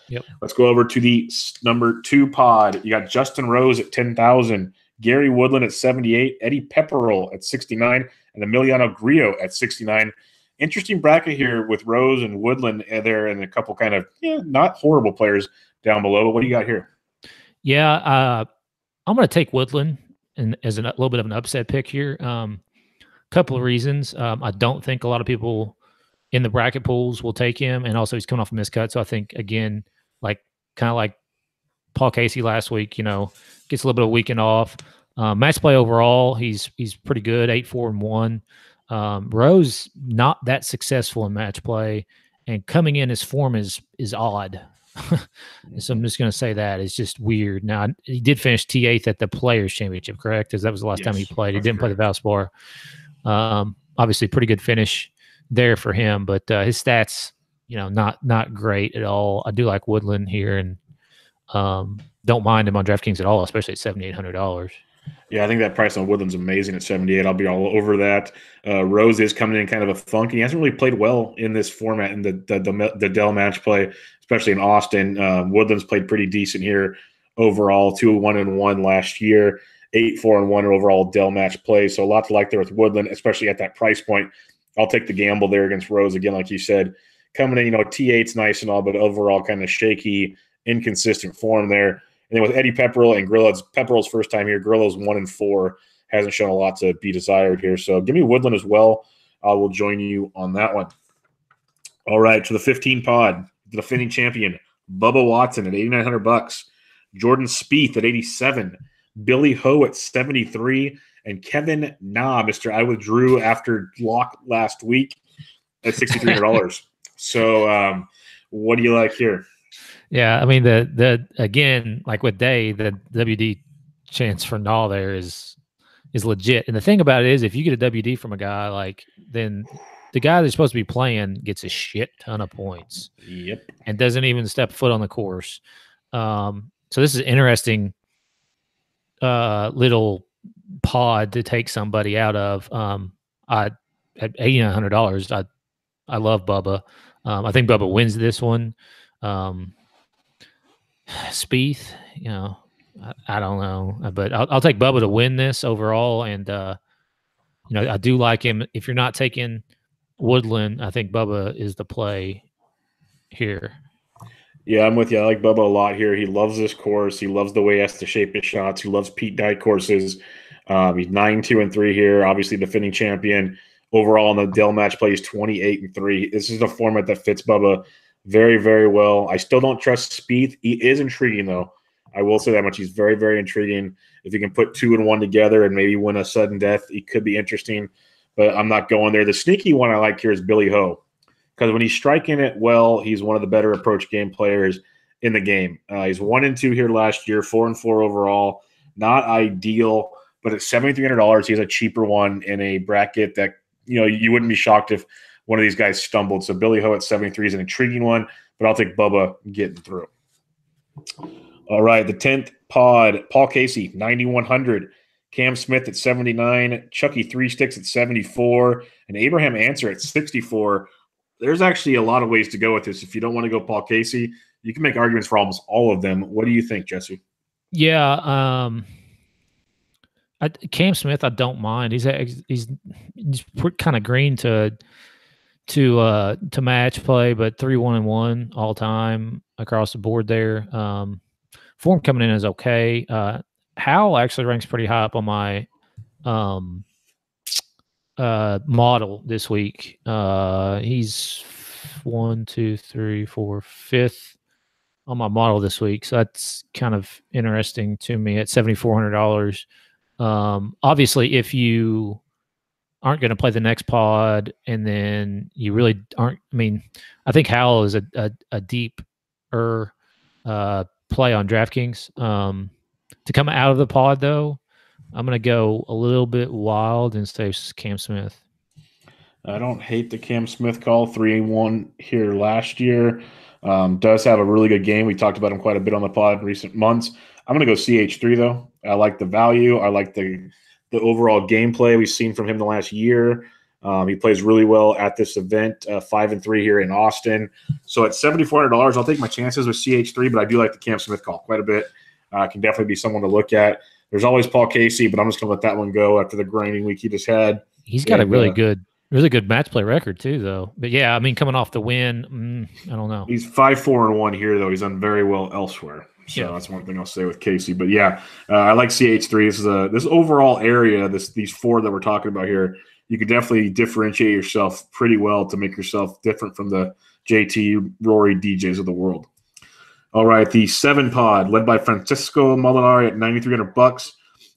Yep. Let's go over to the number 2 pod. You got Justin Rose at 10,000, Gary Woodland at 78, Eddie Pepperell at 69, and Emiliano Grillo at 69. Interesting bracket here with Rose and Woodland there and a couple kind of not horrible players down below. But what do you got here? Yeah, I'm going to take Woodland as a little bit of an upset pick here. Couple of reasons. I don't think a lot of people in the bracket pools will take him, and also he's coming off a miscut. So I think again, kind of like Paul Casey last week, gets a little bit of weekend off. Match play overall, he's pretty good, 8-4-1. Rose not that successful in match play, and coming in his form is odd. So I'm just going to say that it's just weird. Now he did finish T8 at the Players Championship, correct? Because that was the last time he played. He didn't play the Valspar. Obviously pretty good finish there for him, but his stats, not great at all. I do like Woodland here, and don't mind him on DraftKings at all, especially at $7,800. Yeah, I think that price on Woodland's amazing at 78. I'll be all over that. Rose is coming in kind of a funk. He hasn't really played well in this format in the Dell match play, especially in Austin. Woodland's played pretty decent here overall, 2-1-1 last year, 8-4-1 overall Dell match play. So a lot to like there with Woodland, especially at that price point. I'll take the gamble there against Rose again, like you said. Coming in, T8's nice and all, but overall kind of shaky, inconsistent form there. And then with Eddie Pepperell and Grillo, it's Pepperell's first time here. Grillo's 1-4, hasn't shown a lot to be desired here. So give me Woodland as well. I will join you on that one. All right, to the 15 pod, the defending champion, Bubba Watson at $8,900, Jordan Spieth at 87, Billy Ho at 73, and Kevin Na, Mr. I withdrew after lock last week at $6,300. So what do you like here? Yeah, I mean the again, like with Day, the WD chance for Na there is legit. And the thing about it is, if you get a WD from a guy, then the guy that's supposed to be playing gets a shit ton of points. Yep. And doesn't even step foot on the course. So this is an interesting little pod to take somebody out of. At $8,900, I love Bubba. I think Bubba wins this one. Spieth, I don't know, but I'll take Bubba to win this overall. And I do like him. If you're not taking Woodland, I think Bubba is the play here. Yeah, I'm with you. I like Bubba a lot here. He loves this course. He loves the way he has to shape his shots. He loves Pete Dye courses. He's 9-2-3 here. Obviously, defending champion. Overall, in the Dell match play, he's 28-3. This is a format that fits Bubba very, very well. I still don't trust Spieth. He is intriguing, though. I will say that much. He's very, very intriguing. If you can put 2 and 1 together and maybe win a sudden death, he could be interesting. But I'm not going there. The sneaky one I like here is Billy Ho, because when he's striking it well, he's one of the better approach game players in the game. He's 1-2 here last year, 4-4 overall. Not ideal, but at $7,300, he has a cheaper one in a bracket that you wouldn't be shocked if one of these guys stumbled. So Billy Ho at 73 is an intriguing one, but I'll take Bubba getting through. All right, the 10th pod, Paul Casey, 9,100. Cam Smith at 79, Chucky Three Sticks at 74, and Abraham Answer at 64. There's actually a lot of ways to go with this. If you don't want to go Paul Casey, you can make arguments for almost all of them. What do you think, Jesse? Yeah, Cam Smith, I don't mind. He's kind of green to match play, but 3-1-1 all time across the board there. Form coming in is okay. Howell actually ranks pretty high up on my model this week. He's 1, 2, 3, 4, 5th on my model this week. So that's kind of interesting to me at $7,400. Obviously, if you aren't going to play the next pod and then you really aren't, I think Howell is a deeper play on DraftKings. To come out of the pod, though, I'm going to go a little bit wild and say Cam Smith. I don't hate the Cam Smith call. 3-1 here last year. Does have a really good game. We talked about him quite a bit on the pod in recent months. I'm going to go CH3, though. I like the value. I like the overall gameplay we've seen from him the last year. He plays really well at this event, 5-3 here in Austin. So at $7,400, I'll take my chances with CH3, but I do like the Cam Smith call quite a bit. Can definitely be someone to look at. There's always Paul Casey, but I'm just going to let that one go after the grinding week he just had. He's got a really good match play record too, though. But yeah, coming off the win, I don't know. He's 5-4-1 here, though. He's done very well elsewhere. So that's one thing I'll say with Casey. But yeah, I like CH3. This overall area, these 4 that we're talking about here, you could definitely differentiate yourself pretty well to make yourself different from the JT, Rory, DJs of the world. All right, the 7 pod led by Francisco Molinari at $9,300.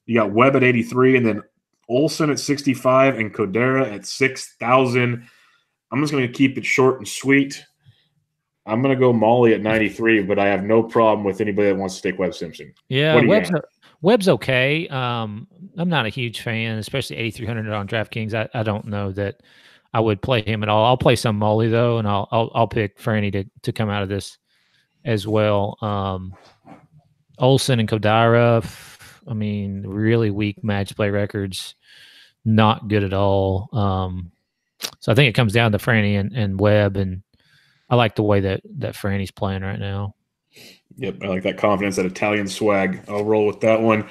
You got Webb at 83, and then Olsen at 65, and Codera at 6,000. I'm just going to keep it short and sweet. I'm going to go Molly at 93, but I have no problem with anybody that wants to take Webb Simpson. Yeah, Webb's okay. I'm not a huge fan, especially 8,300 on DraftKings. I don't know that I would play him at all. I'll play some Molly, though, and I'll pick Franny to come out of this as well. Olsen and Kodira, really weak match play records, not good at all. So I think it comes down to Franny and Webb, and I like the way that Franny's playing right now. Yep, I like that confidence, that Italian swag. I'll roll with that one.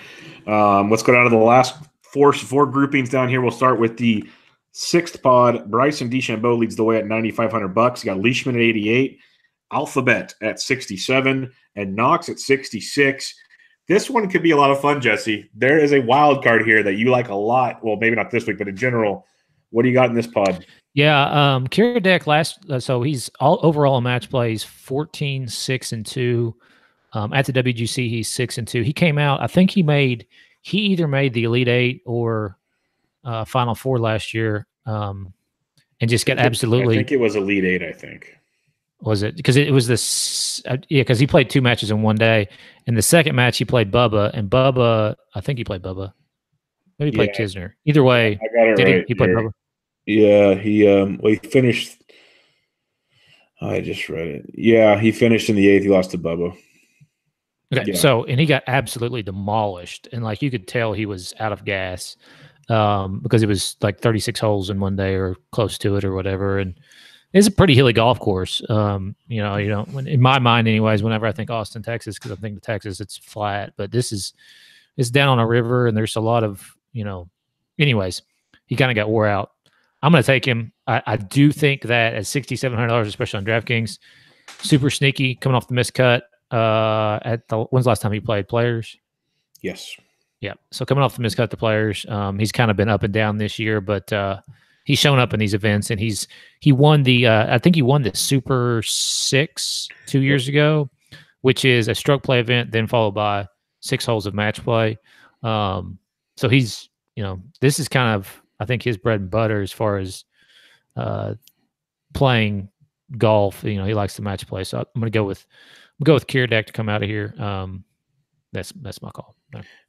Let's go down to the last four groupings down here. We'll start with the 6th pod. Bryson DeChambeau leads the way at $9,500. You got Leishman at 88, Alphabet at 67, and Knox at 66. This one could be a lot of fun, Jesse. There is a wild card here that you like a lot. Well, maybe not this week, but in general. What do you got in this pod? Yeah, Kiradech so he's all overall in match plays 14, 6, and 2. At the WGC, he's 6 and 2. He came out. I think he either made the Elite 8 or Final 4 last year, and just got absolutely. I think it was Elite 8. I think. Was it because it was this? Because he played 2 matches in one day. In the second match, he played Bubba, and Bubba. I think he played Bubba. Maybe he played Kisner. Either way, I got it right. He played Bubba. Yeah, he finished. I just read it. Yeah, he finished in the 8th. He lost to Bubba. Okay, so and he got absolutely demolished, and you could tell he was out of gas because it was 36 holes in one day or close to it or whatever, and It's a pretty hilly golf course. In my mind, anyways, whenever I think Austin, Texas, because I'm thinking Texas, it's flat, but it's down on a river, and there's a lot of, anyways, he kind of got wore out. I'm going to take him. I do think that at $6,700, especially on DraftKings, super sneaky, coming off the miscut. When's the last time he played Players? Yes. Yeah. So coming off the miscut to Players, he's kind of been up and down this year, but he's shown up in these events, and he won I think he won the Super 6 2 years ago, which is a stroke play event, then followed by 6 holes of match play. So he's, this is kind of, I think, his bread and butter as far as playing golf. He likes to match play. So I'm going to go with Kiradech to come out of here. That's my call.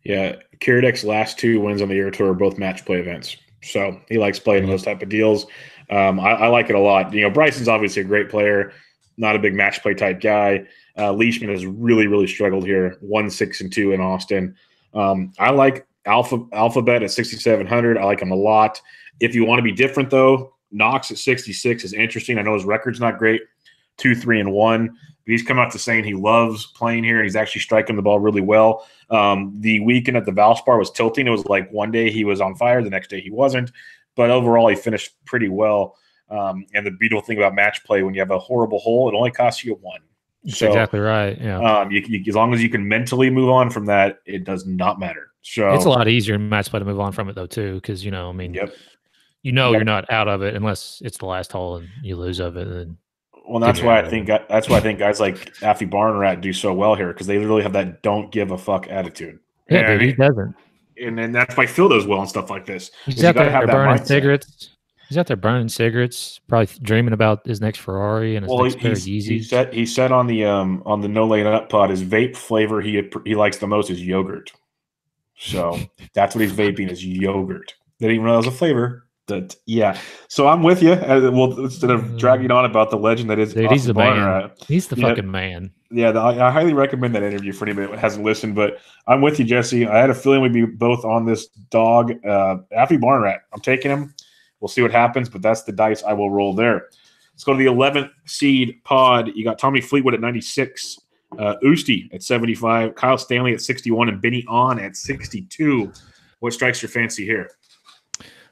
Yeah, Kiradech's last 2 wins on the year tour are both match play events. So he likes playing those type of deals. I like it a lot. Bryson's obviously a great player, not a big match play type guy. Leishman has really, really struggled here. 1-6-2 in Austin. I like Alphabet at 6,700. I like him a lot. If you want to be different, though, Knox at 66 is interesting. I know his record's not great, 2-3-1. But he's come out to saying he loves playing here, and he's actually striking the ball really well. The weekend at the Valspar was tilting. It was like one day he was on fire, the next day he wasn't. But overall, he finished pretty well. And the beautiful thing about match play, when you have a horrible hole, it only costs you 1. That's exactly right. Yeah. As long as you can mentally move on from that, it does not matter. So it's a lot easier in match play to move on from it, though, too, because you're not out of it unless it's the last hole and you lose of it. And well, that's why I think guys like Affy Barnrat do so well here, because they literally have that don't give a fuck attitude. Yeah, dude, he doesn't. And then that's why Phil does well and stuff like this. He's out there burning cigarettes. He's out there burning cigarettes, probably dreaming about his next Ferrari and his next pair of Yeezys. He said on the No Laying Up pod, his vape flavor he likes the most is yogurt. So that's what he's vaping, is yogurt. They didn't even know that was a flavor. But yeah, so I'm with you. Well, instead of dragging on about the legend that is, dude, he's the man. He's the fucking man. Yeah, I highly recommend that interview for anybody that hasn't listened. But I'm with you, Jesse. I had a feeling we'd be both on this dog, Affy Barnrat. I'm taking him. We'll see what happens, but that's the dice I will roll there. Let's go to the 11th seed pod. You got Tommy Fleetwood at 96, Usti at 75, Kyle Stanley at 61, and Benny On at 62. What strikes your fancy here?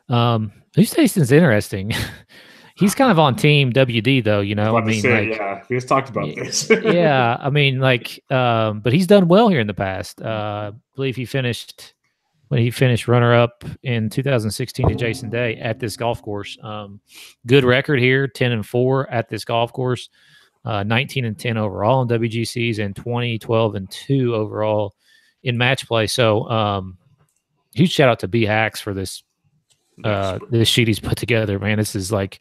Usti's interesting. He's kind of on team WD, though. Yeah, we just talked about this. Yeah, but he's done well here in the past. I believe he finished runner-up in 2016 to Jason Day at this golf course. Good record here, 10-4 at this golf course, 19-10 overall in WGCs, and 20-12-2 overall in match play. So, huge shout out to B Hacks for this sheet he's put together, man. This is like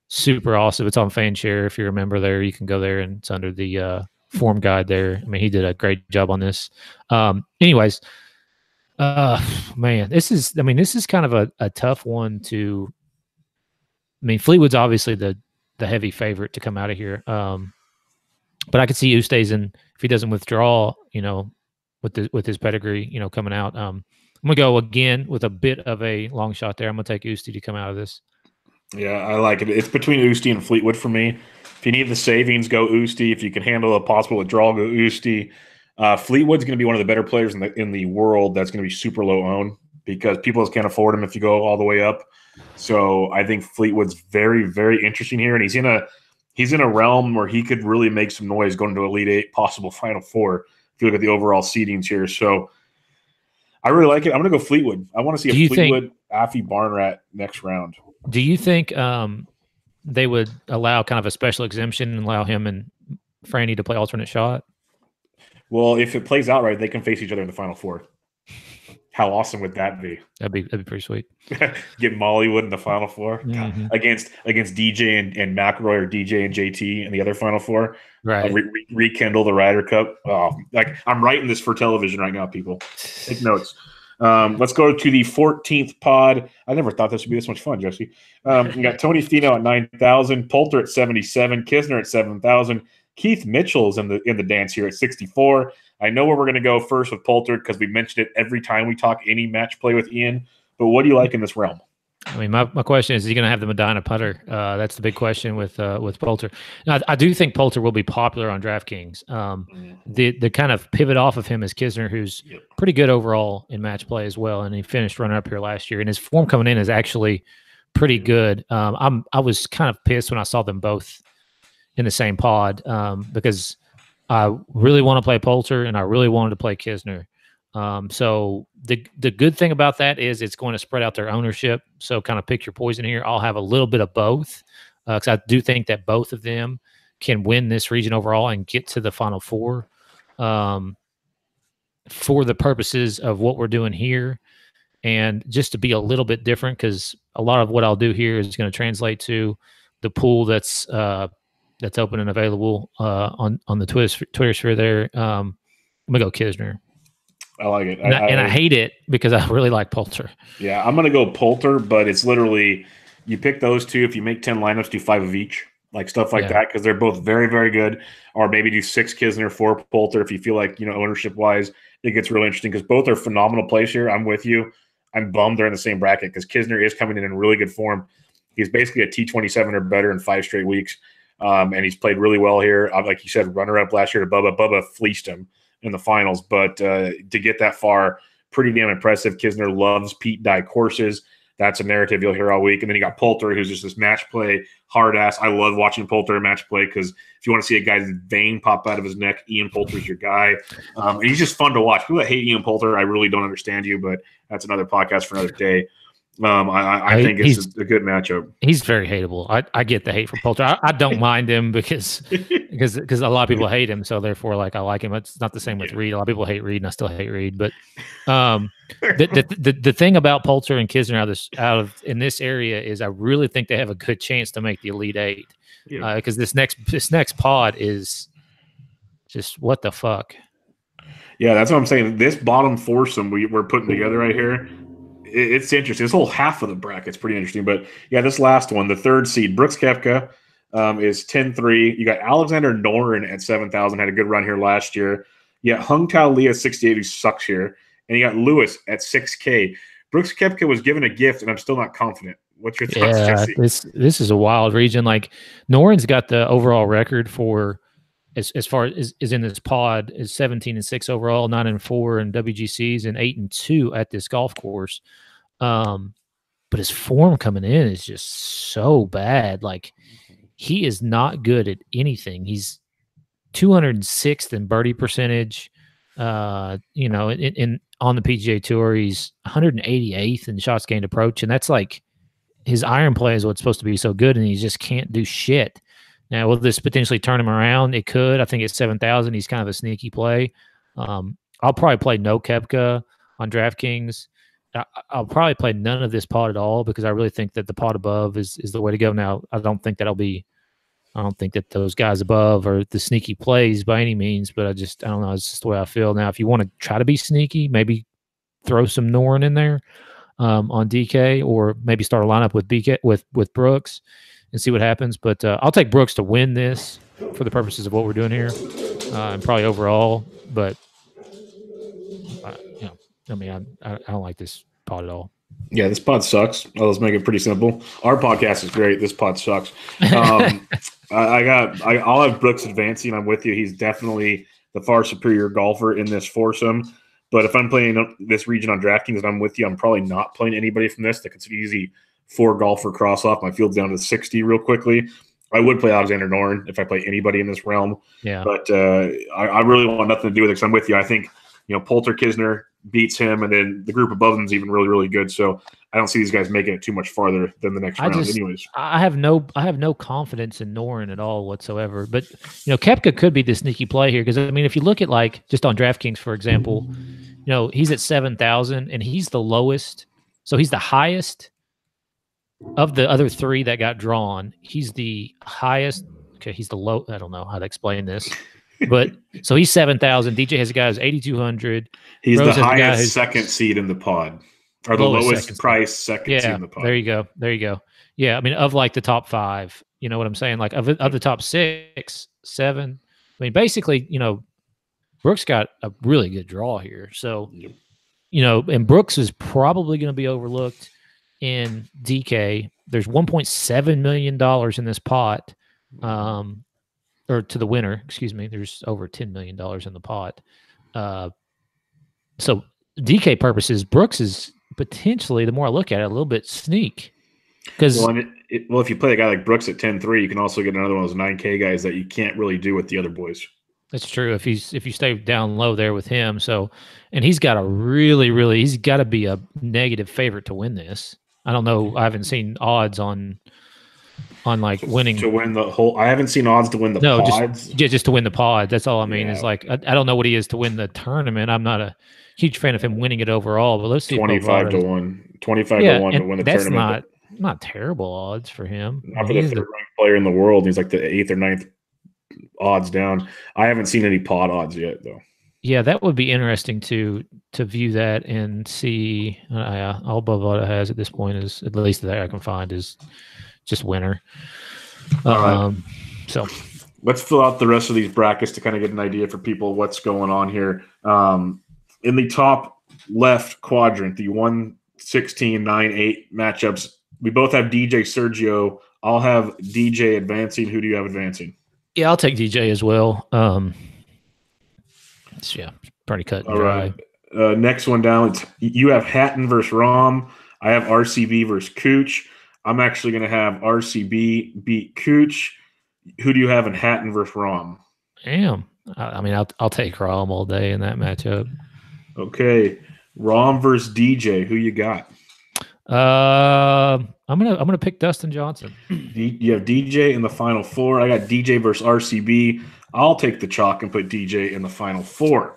super awesome. It's on FanShare. If you're a member there, you can go there, and it's under the form guide there. I mean, he did a great job on this. Anyways, man, this is kind of a tough one to. I mean, Fleetwood's obviously the heavy favorite to come out of here. But I could see Oosthuizen, if he doesn't withdraw, with his pedigree, coming out. I'm gonna go again with a bit of a long shot there. I'm gonna take Usti to come out of this. Yeah, I like it. It's between Usti and Fleetwood for me. If you need the savings, go Usti. If you can handle a possible withdrawal, go Usti. Fleetwood's going to be one of the better players in the world that's going to be super low owned, because people just can't afford him if you go all the way up. So I think Fleetwood's very, very interesting here, and he's in a realm where he could really make some noise going to Elite Eight, possible Final Four. If you look at the overall seedings here, so I really like it. I'm going to go Fleetwood. I want to see a Fleetwood Affy Barnrat next round. Do you think they would allow kind of a special exemption and allow him and Franny to play alternate shot? Well, if it plays out right, they can face each other in the Final Four. How awesome would that be? That'd be pretty sweet. Get Mollywood in the Final Four against DJ and McElroy, or DJ and JT in the other Final Four. Right. Rekindle the Ryder Cup. Oh, I'm writing this for television right now, people. Take notes. Let's go to the 14th pod. I never thought this would be this much fun, Jesse. We got Tony Finau at 9,000, Poulter at 77, Kisner at 7,000. Keith Mitchell's in the dance here at 64. I know where we're going to go first with Poulter, because we mentioned it every time we talk any match play with Ian. But what do you like in this realm? I mean, my question is he going to have the Medina putter? That's the big question with Poulter. Now, I do think Poulter will be popular on DraftKings. The kind of pivot off of him is Kisner, who's pretty good overall in match play as well, and he finished runner up here last year. And his form coming in is actually pretty good. I was kind of pissed when I saw them both in the same pod because I really want to play Poulter and I really wanted to play Kisner. So the good thing about that is it's going to spread out their ownership. So kind of pick your poison here. I'll have a little bit of both because I do think that both of them can win this region overall and get to the Final Four. For the purposes of what we're doing here, and just to be a little bit different, because a lot of what I'll do here is going to translate to the pool that's open and available on the Twitter sphere there. I'm gonna go Kisner. I like it. And I hate it because I really like Poulter. Yeah, I'm going to go Poulter, but it's literally you pick those two. If you make 10 lineups, do 5 of each, like stuff like that, because they're both very, very good. Or maybe do 6 Kisner, 4 Poulter if you feel like, ownership-wise, it gets really interesting because both are phenomenal plays here. I'm with you. I'm bummed they're in the same bracket because Kisner is coming in really good form. He's basically a T27 or better in 5 straight weeks, and he's played really well here. Like you said, runner-up last year to Bubba. Bubba fleeced him in the finals, but to get that far, pretty damn impressive. Kisner loves Pete Dye courses. That's a narrative you'll hear all week. And then you got Poulter, who's just this match play hard ass. I love watching Poulter in match play because if you want to see a guy's vein pop out of his neck, Ian Poulter's your guy. And he's just fun to watch. People that hate Ian Poulter, I really don't understand you, but that's another podcast for another day. I think it's a good matchup. He's very hateable. I get the hate from Poulter. I don't mind him because a lot of people hate him. So therefore, like, I like him. It's not the same with Reed. A lot of people hate Reed, and I still hate Reed. But the thing about Poulter and Kisner out of in this area is I really think they have a good chance to make the Elite Eight. Because this next pod is just what the fuck. Yeah, that's what I'm saying. This bottom foursome we're putting together right here. It's interesting. This whole half of the bracket's pretty interesting. But, yeah, this last one, the 3rd seed, Brooks Koepka is 10-3. You got Alexander Noren at 7,000, had a good run here last year. You got Hung Tao Lee at 68, who sucks here. And you got Lewis at 6K. Brooks Koepka was given a gift, and I'm still not confident. What's your thoughts, Jesse? This is a wild region. Like, Noren's got the overall record for as far as is in this pod is 17-6 overall, 9-4 in WGCs, and 8-2 at this golf course. But his form coming in is just so bad. Like, he is not good at anything. He's 206th in birdie percentage. In on the PGA Tour, he's 188th in shots gained approach, and that's like his iron play is what's supposed to be so good, and he just can't do shit. Now, will this potentially turn him around? It could. I think at 7,000, he's kind of a sneaky play. I'll probably play no Koepka on DraftKings. I'll probably play none of this pod at all because I really think that the pod above is the way to go. Now, I don't think that those guys above are the sneaky plays by any means, but I don't know. It's just the way I feel. Now, if you want to try to be sneaky, maybe throw some Noren in there on DK, or maybe start a lineup with BK with Brooks and see what happens. But I'll take Brooks to win this for the purposes of what we're doing here, and probably overall. But I don't like this pod at all. Yeah, this pod sucks. Let's make it pretty simple. Our podcast is great. This pod sucks. I'll have Brooks advancing. I'm with you. He's definitely the far superior golfer in this foursome. But if I'm playing this region on DraftKings and I'm with you, I'm probably not playing anybody from this. That could easy 4 golfer cross off. My field's down to 60 real quickly. I would play Alexander Noren if I play anybody in this realm. Yeah. But I really want nothing to do with it because I'm with you. I think Poulter Kisner beats him, and then the group above them is even really, really good. So I don't see these guys making it too much farther than the next round. Anyways, I have no confidence in Noren at all whatsoever. But Koepka could be the sneaky play here because I mean, if you look at like just on DraftKings, for example, he's at 7,000 and he's the lowest. So he's the highest of the other 3 that got drawn. He's the highest. Okay, he's the low. I don't know how to explain this. But so he's 7,000. DJ has a guy who's 8,200. He's Rose the highest second seed in the pod, or the lowest price second seed in the pod. There you go. Yeah, I mean, of like the top 5, you know what I'm saying? Like of the top 6, 7. I mean, basically, Brooks got a really good draw here. So, and Brooks is probably going to be overlooked. in DK. There's $1.7 million in this pot, or to the winner, excuse me. There's over $10 million in the pot. So DK purposes, Brooks is potentially, the more I look at it, a little bit sneak. Because if you play a guy like Brooks at 10-3, you can also get another one of those 9K guys that you can't really do with the other boys. That's true. If you stay down low there with him, and he's got he's got to be a negative favorite to win this. I don't know. I haven't seen odds on like winning to win the whole. I haven't seen odds to win the pods. Just to win the pod. That's all I mean. Is like I don't know what he is to win the tournament. I'm not a huge fan of him winning it overall. But let's see. 25 to 1. 25 to 1 to win the tournament. That's not terrible odds for him. Not for the third-ranked player in the world. He's like the 8th or 9th odds down. I haven't seen any pod odds yet, though. Yeah, that would be interesting to view that and see. All Bubba has at this point is, at least that I can find, is just winner. All right. So let's fill out the rest of these brackets to kind of get an idea for people what's going on here. In the top left quadrant, the 1-16, 9-8 matchups, we both have DJ Sergio. I'll have DJ advancing. Who do you have advancing? Yeah, I'll take DJ as well. Pretty cut and dry. Right. Next one down, you have Hatton versus Rahm. I have RCB versus Cooch. I'm actually going to have RCB beat Cooch. Who do you have in Hatton versus Rahm? Damn. I mean, I'll take Rahm all day in that matchup. Okay. Rahm versus DJ. Who you got? I'm gonna pick Dustin Johnson. You have DJ in the final four. I got DJ versus RCB. I'll take the chalk and put DJ in the final four.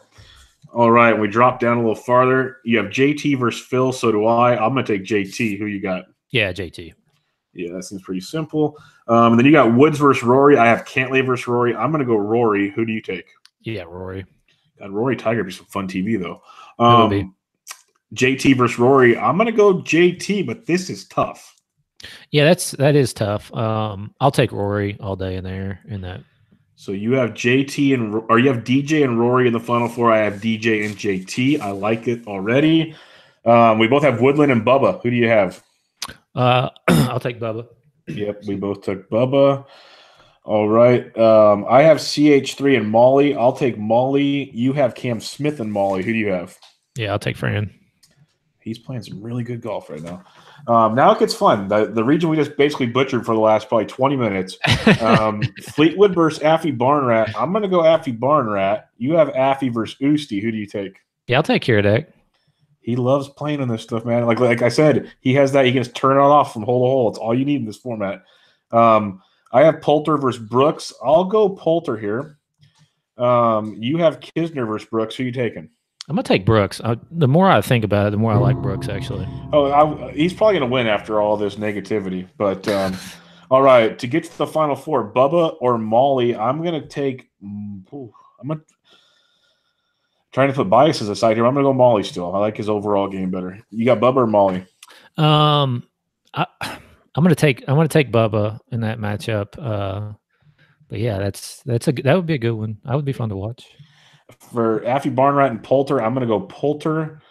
All right, we drop down a little farther. You have JT versus Phil. So do I. I'm gonna take JT. Who you got? Yeah, JT. Yeah, that seems pretty simple. And then you got Woods versus Rory. I have Cantlay versus Rory. I'm gonna go Rory. Who do you take? Yeah, Rory. God, Rory Tiger would be some fun TV though. JT versus Rory. I'm going to go JT, but this is tough. Yeah, that is tough. I'll take Rory all day in that. So you have JT you have DJ and Rory in the final four. I have DJ and JT. I like it already. We both have Woodland and Bubba. Who do you have? I'll take Bubba. Yep, we both took Bubba. All right. I have CH3 and Molly. I'll take Molly. You have Cam Smith and Molly. Who do you have? Yeah, I'll take Fran. He's playing some really good golf right now. Now it gets fun. The region we just basically butchered for the last probably 20 minutes. Fleetwood versus Affy Barnrat. I'm going to go Affy Barnrat. You have Affy versus Usti. Who do you take? Yeah, I'll take Kiradek. He loves playing in this stuff, man. Like I said, he has that. He can just turn it off from hole to hole. It's all you need in this format. I have Poulter versus Brooks. I'll go Poulter here. You have Kisner versus Brooks. Who are you taking? I'm going to take Brooks. The more I think about it, the more I like Brooks, actually. He's probably going to win after all this negativity. But, all right, to get to the final four, Bubba or Molly, I'm going to take trying to put biases aside here. I'm going to go Molly still. I like his overall game better. You got Bubba or Molly? I'm going to take Bubba in that matchup. But, yeah, that would be a good one. That would be fun to watch. For Affy Barnrat and Poulter, I'm going to go Poulter.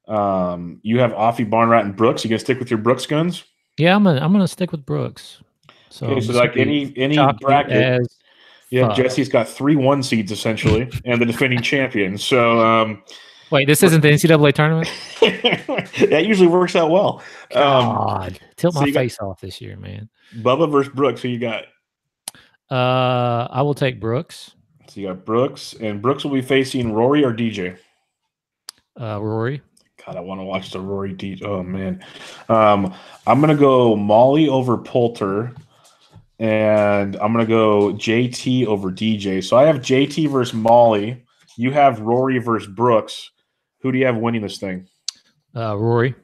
You have Affy Barnrat and Brooks. You going to stick with your Brooks guns? Yeah, I'm gonna stick with Brooks. So like any bracket, Jesse's got 3 1 seeds essentially, and the defending champion. So wait, this isn't the NCAA tournament? That usually works out well. God, tilt my face off this year, man. Bubba versus Brooks. Who you got? I will take Brooks. So you got Brooks, and Brooks will be facing Rory or DJ? Rory. God, I want to watch the Rory DJ. Oh, man. I'm going to go Molly over Poulter, and I'm going to go JT over DJ. So I have JT versus Molly. You have Rory versus Brooks. Who do you have winning this thing? Rory.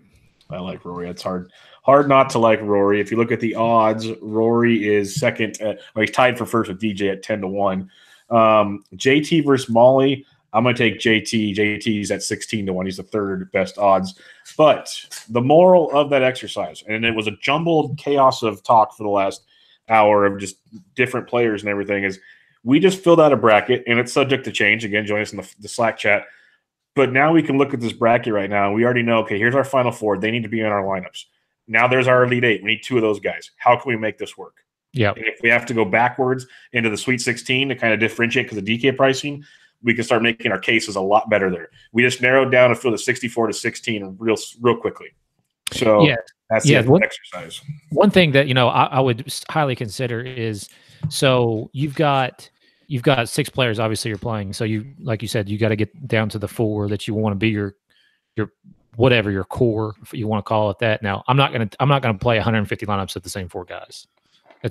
I like Rory. It's hard not to like Rory. If you look at the odds, Rory is second. He's tied for first with DJ at 10 to 1. JT versus Molly, I'm going to take JT. JT's at 16 to 1. He's the third best odds. But the moral of that exercise, and it was a jumbled chaos of talk for the last hour of just different players and everything, is we just filled out a bracket, and it's subject to change. Again, join us in the Slack chat. But now we can look at this bracket right now, and we already know, okay, here's our final four. They need to be in our lineups. Now there's our Elite Eight. We need 2 of those guys. How can we make this work? Yeah. And if we have to go backwards into the Sweet 16 to kind of differentiate because of DK pricing, we can start making our cases a lot better there. We just narrowed down a field of 64 to 16 real quickly. So that's the exercise. One thing that, I would highly consider is, so you've got 6 players, obviously you're playing. So like you said, you got to get down to the 4 that you want to be your whatever your core, if you want to call it that. Now, I'm not gonna play 150 lineups of the same 4 guys.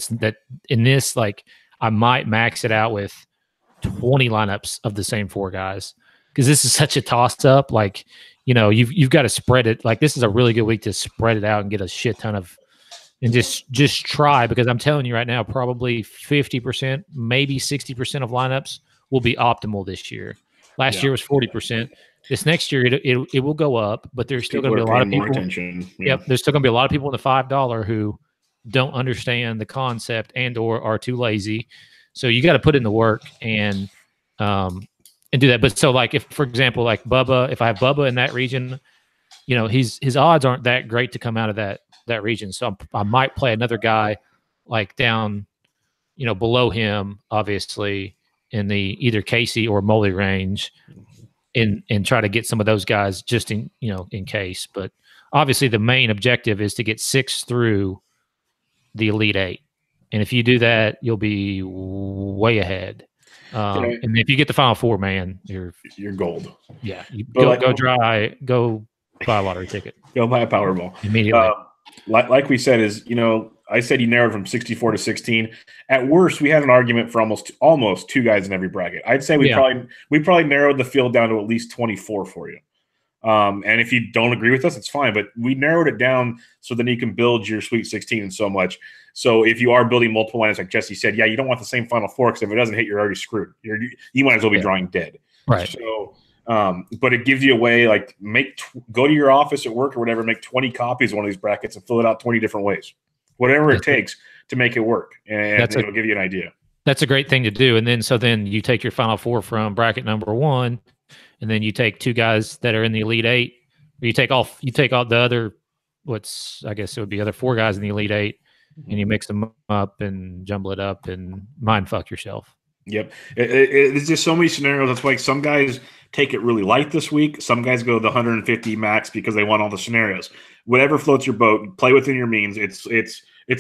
That in this, like, I might max it out with 20 lineups of the same 4 guys, because this is such a toss up. Like, you've got to spread it. Like, this is a really good week to spread it out and get a shit ton of, and just try, because I'm telling you right now, probably 50%, maybe 60% of lineups will be optimal this year. Last year was 40%. This next year, it will go up, but there's still going to be a lot of people. Yep, there's still going to be a lot of people in the $5 who don't understand the concept and/or are too lazy. So you got to put in the work and do that. But so, like, if, for example, like Bubba, if I have Bubba in that region, his odds aren't that great to come out of that region. So I might play another guy like down, below him, obviously in the either Casey or Moley range, and try to get some of those guys just in case. But obviously the main objective is to get 6 through the Elite Eight. And if you do that, you'll be way ahead. And if you get the Final 4, man, you're gold. Yeah. You go buy a lottery ticket. Go buy a Powerball. Immediately. Like we said, I said you narrowed from 64 to 16. At worst, we had an argument for almost 2 guys in every bracket. I'd say we probably narrowed the field down to at least 24 for you. And if you don't agree with us, it's fine. But we narrowed it down so then you can build your Sweet 16 and so much. So if you are building multiple lines, like Jesse said, you don't want the same Final 4, because if it doesn't hit, you're already screwed. You might as well be drawing dead. Right. So, but it gives you a way, like, go to your office at work or whatever, make 20 copies of one of these brackets and fill it out 20 different ways, whatever it takes to make it work. And it'll give you an idea. That's a great thing to do. And then you take your Final 4 from bracket number 1, and then you take 2 guys that are in the Elite Eight. Or you take all the other, I guess it would be other 4 guys in the Elite Eight, and you mix them up and jumble it up and mind fuck yourself. Yep. It's just so many scenarios. That's why some guys take it really light this week. Some guys go the 150 max because they want all the scenarios. Whatever floats your boat, play within your means. It's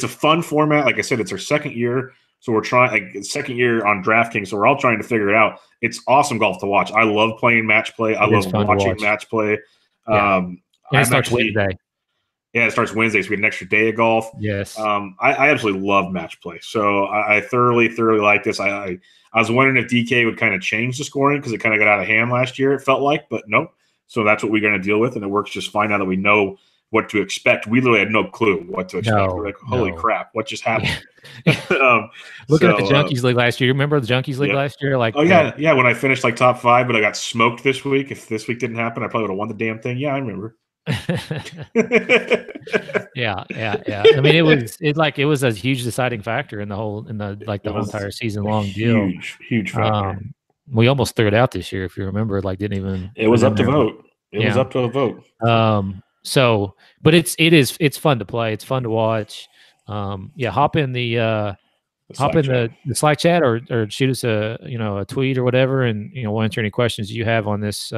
a fun format. Like I said, it's our second year. So we're trying, second year on DraftKings. So we're all trying to figure it out. It's awesome golf to watch. I love playing match play. I love watching match play. Yeah. And it starts Wednesday. Yeah, it starts Wednesday, so we had an extra day of golf. Yes. I absolutely love match play. So I thoroughly like this. I was wondering if DK would kind of change the scoring because it kind of got out of hand last year, it felt like, but nope. So that's what we're going to deal with, and it works just fine now that we know what to expect. We literally had no clue what to expect. We're like, holy crap, what just happened? Looking at the Junkies League last year. Remember the Junkies League last year? Like, yeah, when I finished like top 5, but I got smoked this week. If this week didn't happen, I probably would have won the damn thing. Yeah, I remember. yeah. I mean, it was a huge deciding factor in the whole entire season long deal. Huge factor. We almost threw it out this year, if you remember. Like, didn't even. It was up to vote. It was up to a vote. So, but it's fun to play. It's fun to watch. Hop in the Slack chat or shoot us a tweet or whatever, and we'll answer any questions you have on this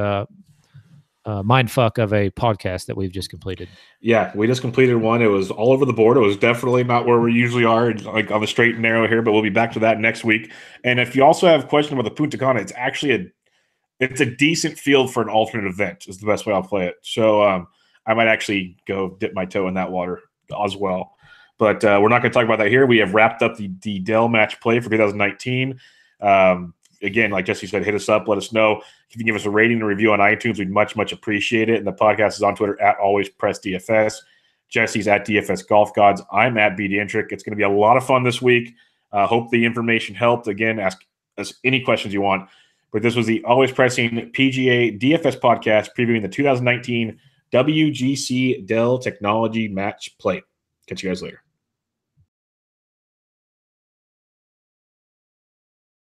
mindfuck of a podcast that we've just completed. Yeah, we just completed one. It was all over the board. It was definitely not where we usually are, like on the straight and narrow here, but we'll be back to that next week. And if you also have a question about the Punta Cana, it's actually a decent field for an alternate event is the best way I'll play it. So I might actually go dip my toe in that water as well. But we're not going to talk about that here. We have wrapped up the Dell match play for 2019. Again, like Jesse said, hit us up. Let us know. If you can give us a rating and review on iTunes, we'd much appreciate it. And the podcast is on Twitter at AlwaysPressDFS. Jesse's at DFS Golf Gods. I'm at BDentric. It's going to be a lot of fun this week. Hope the information helped. Again, ask us any questions you want. But this was the Always Pressing PGA DFS podcast previewing the 2019 WGC-Dell Technology Match Play. Catch you guys later.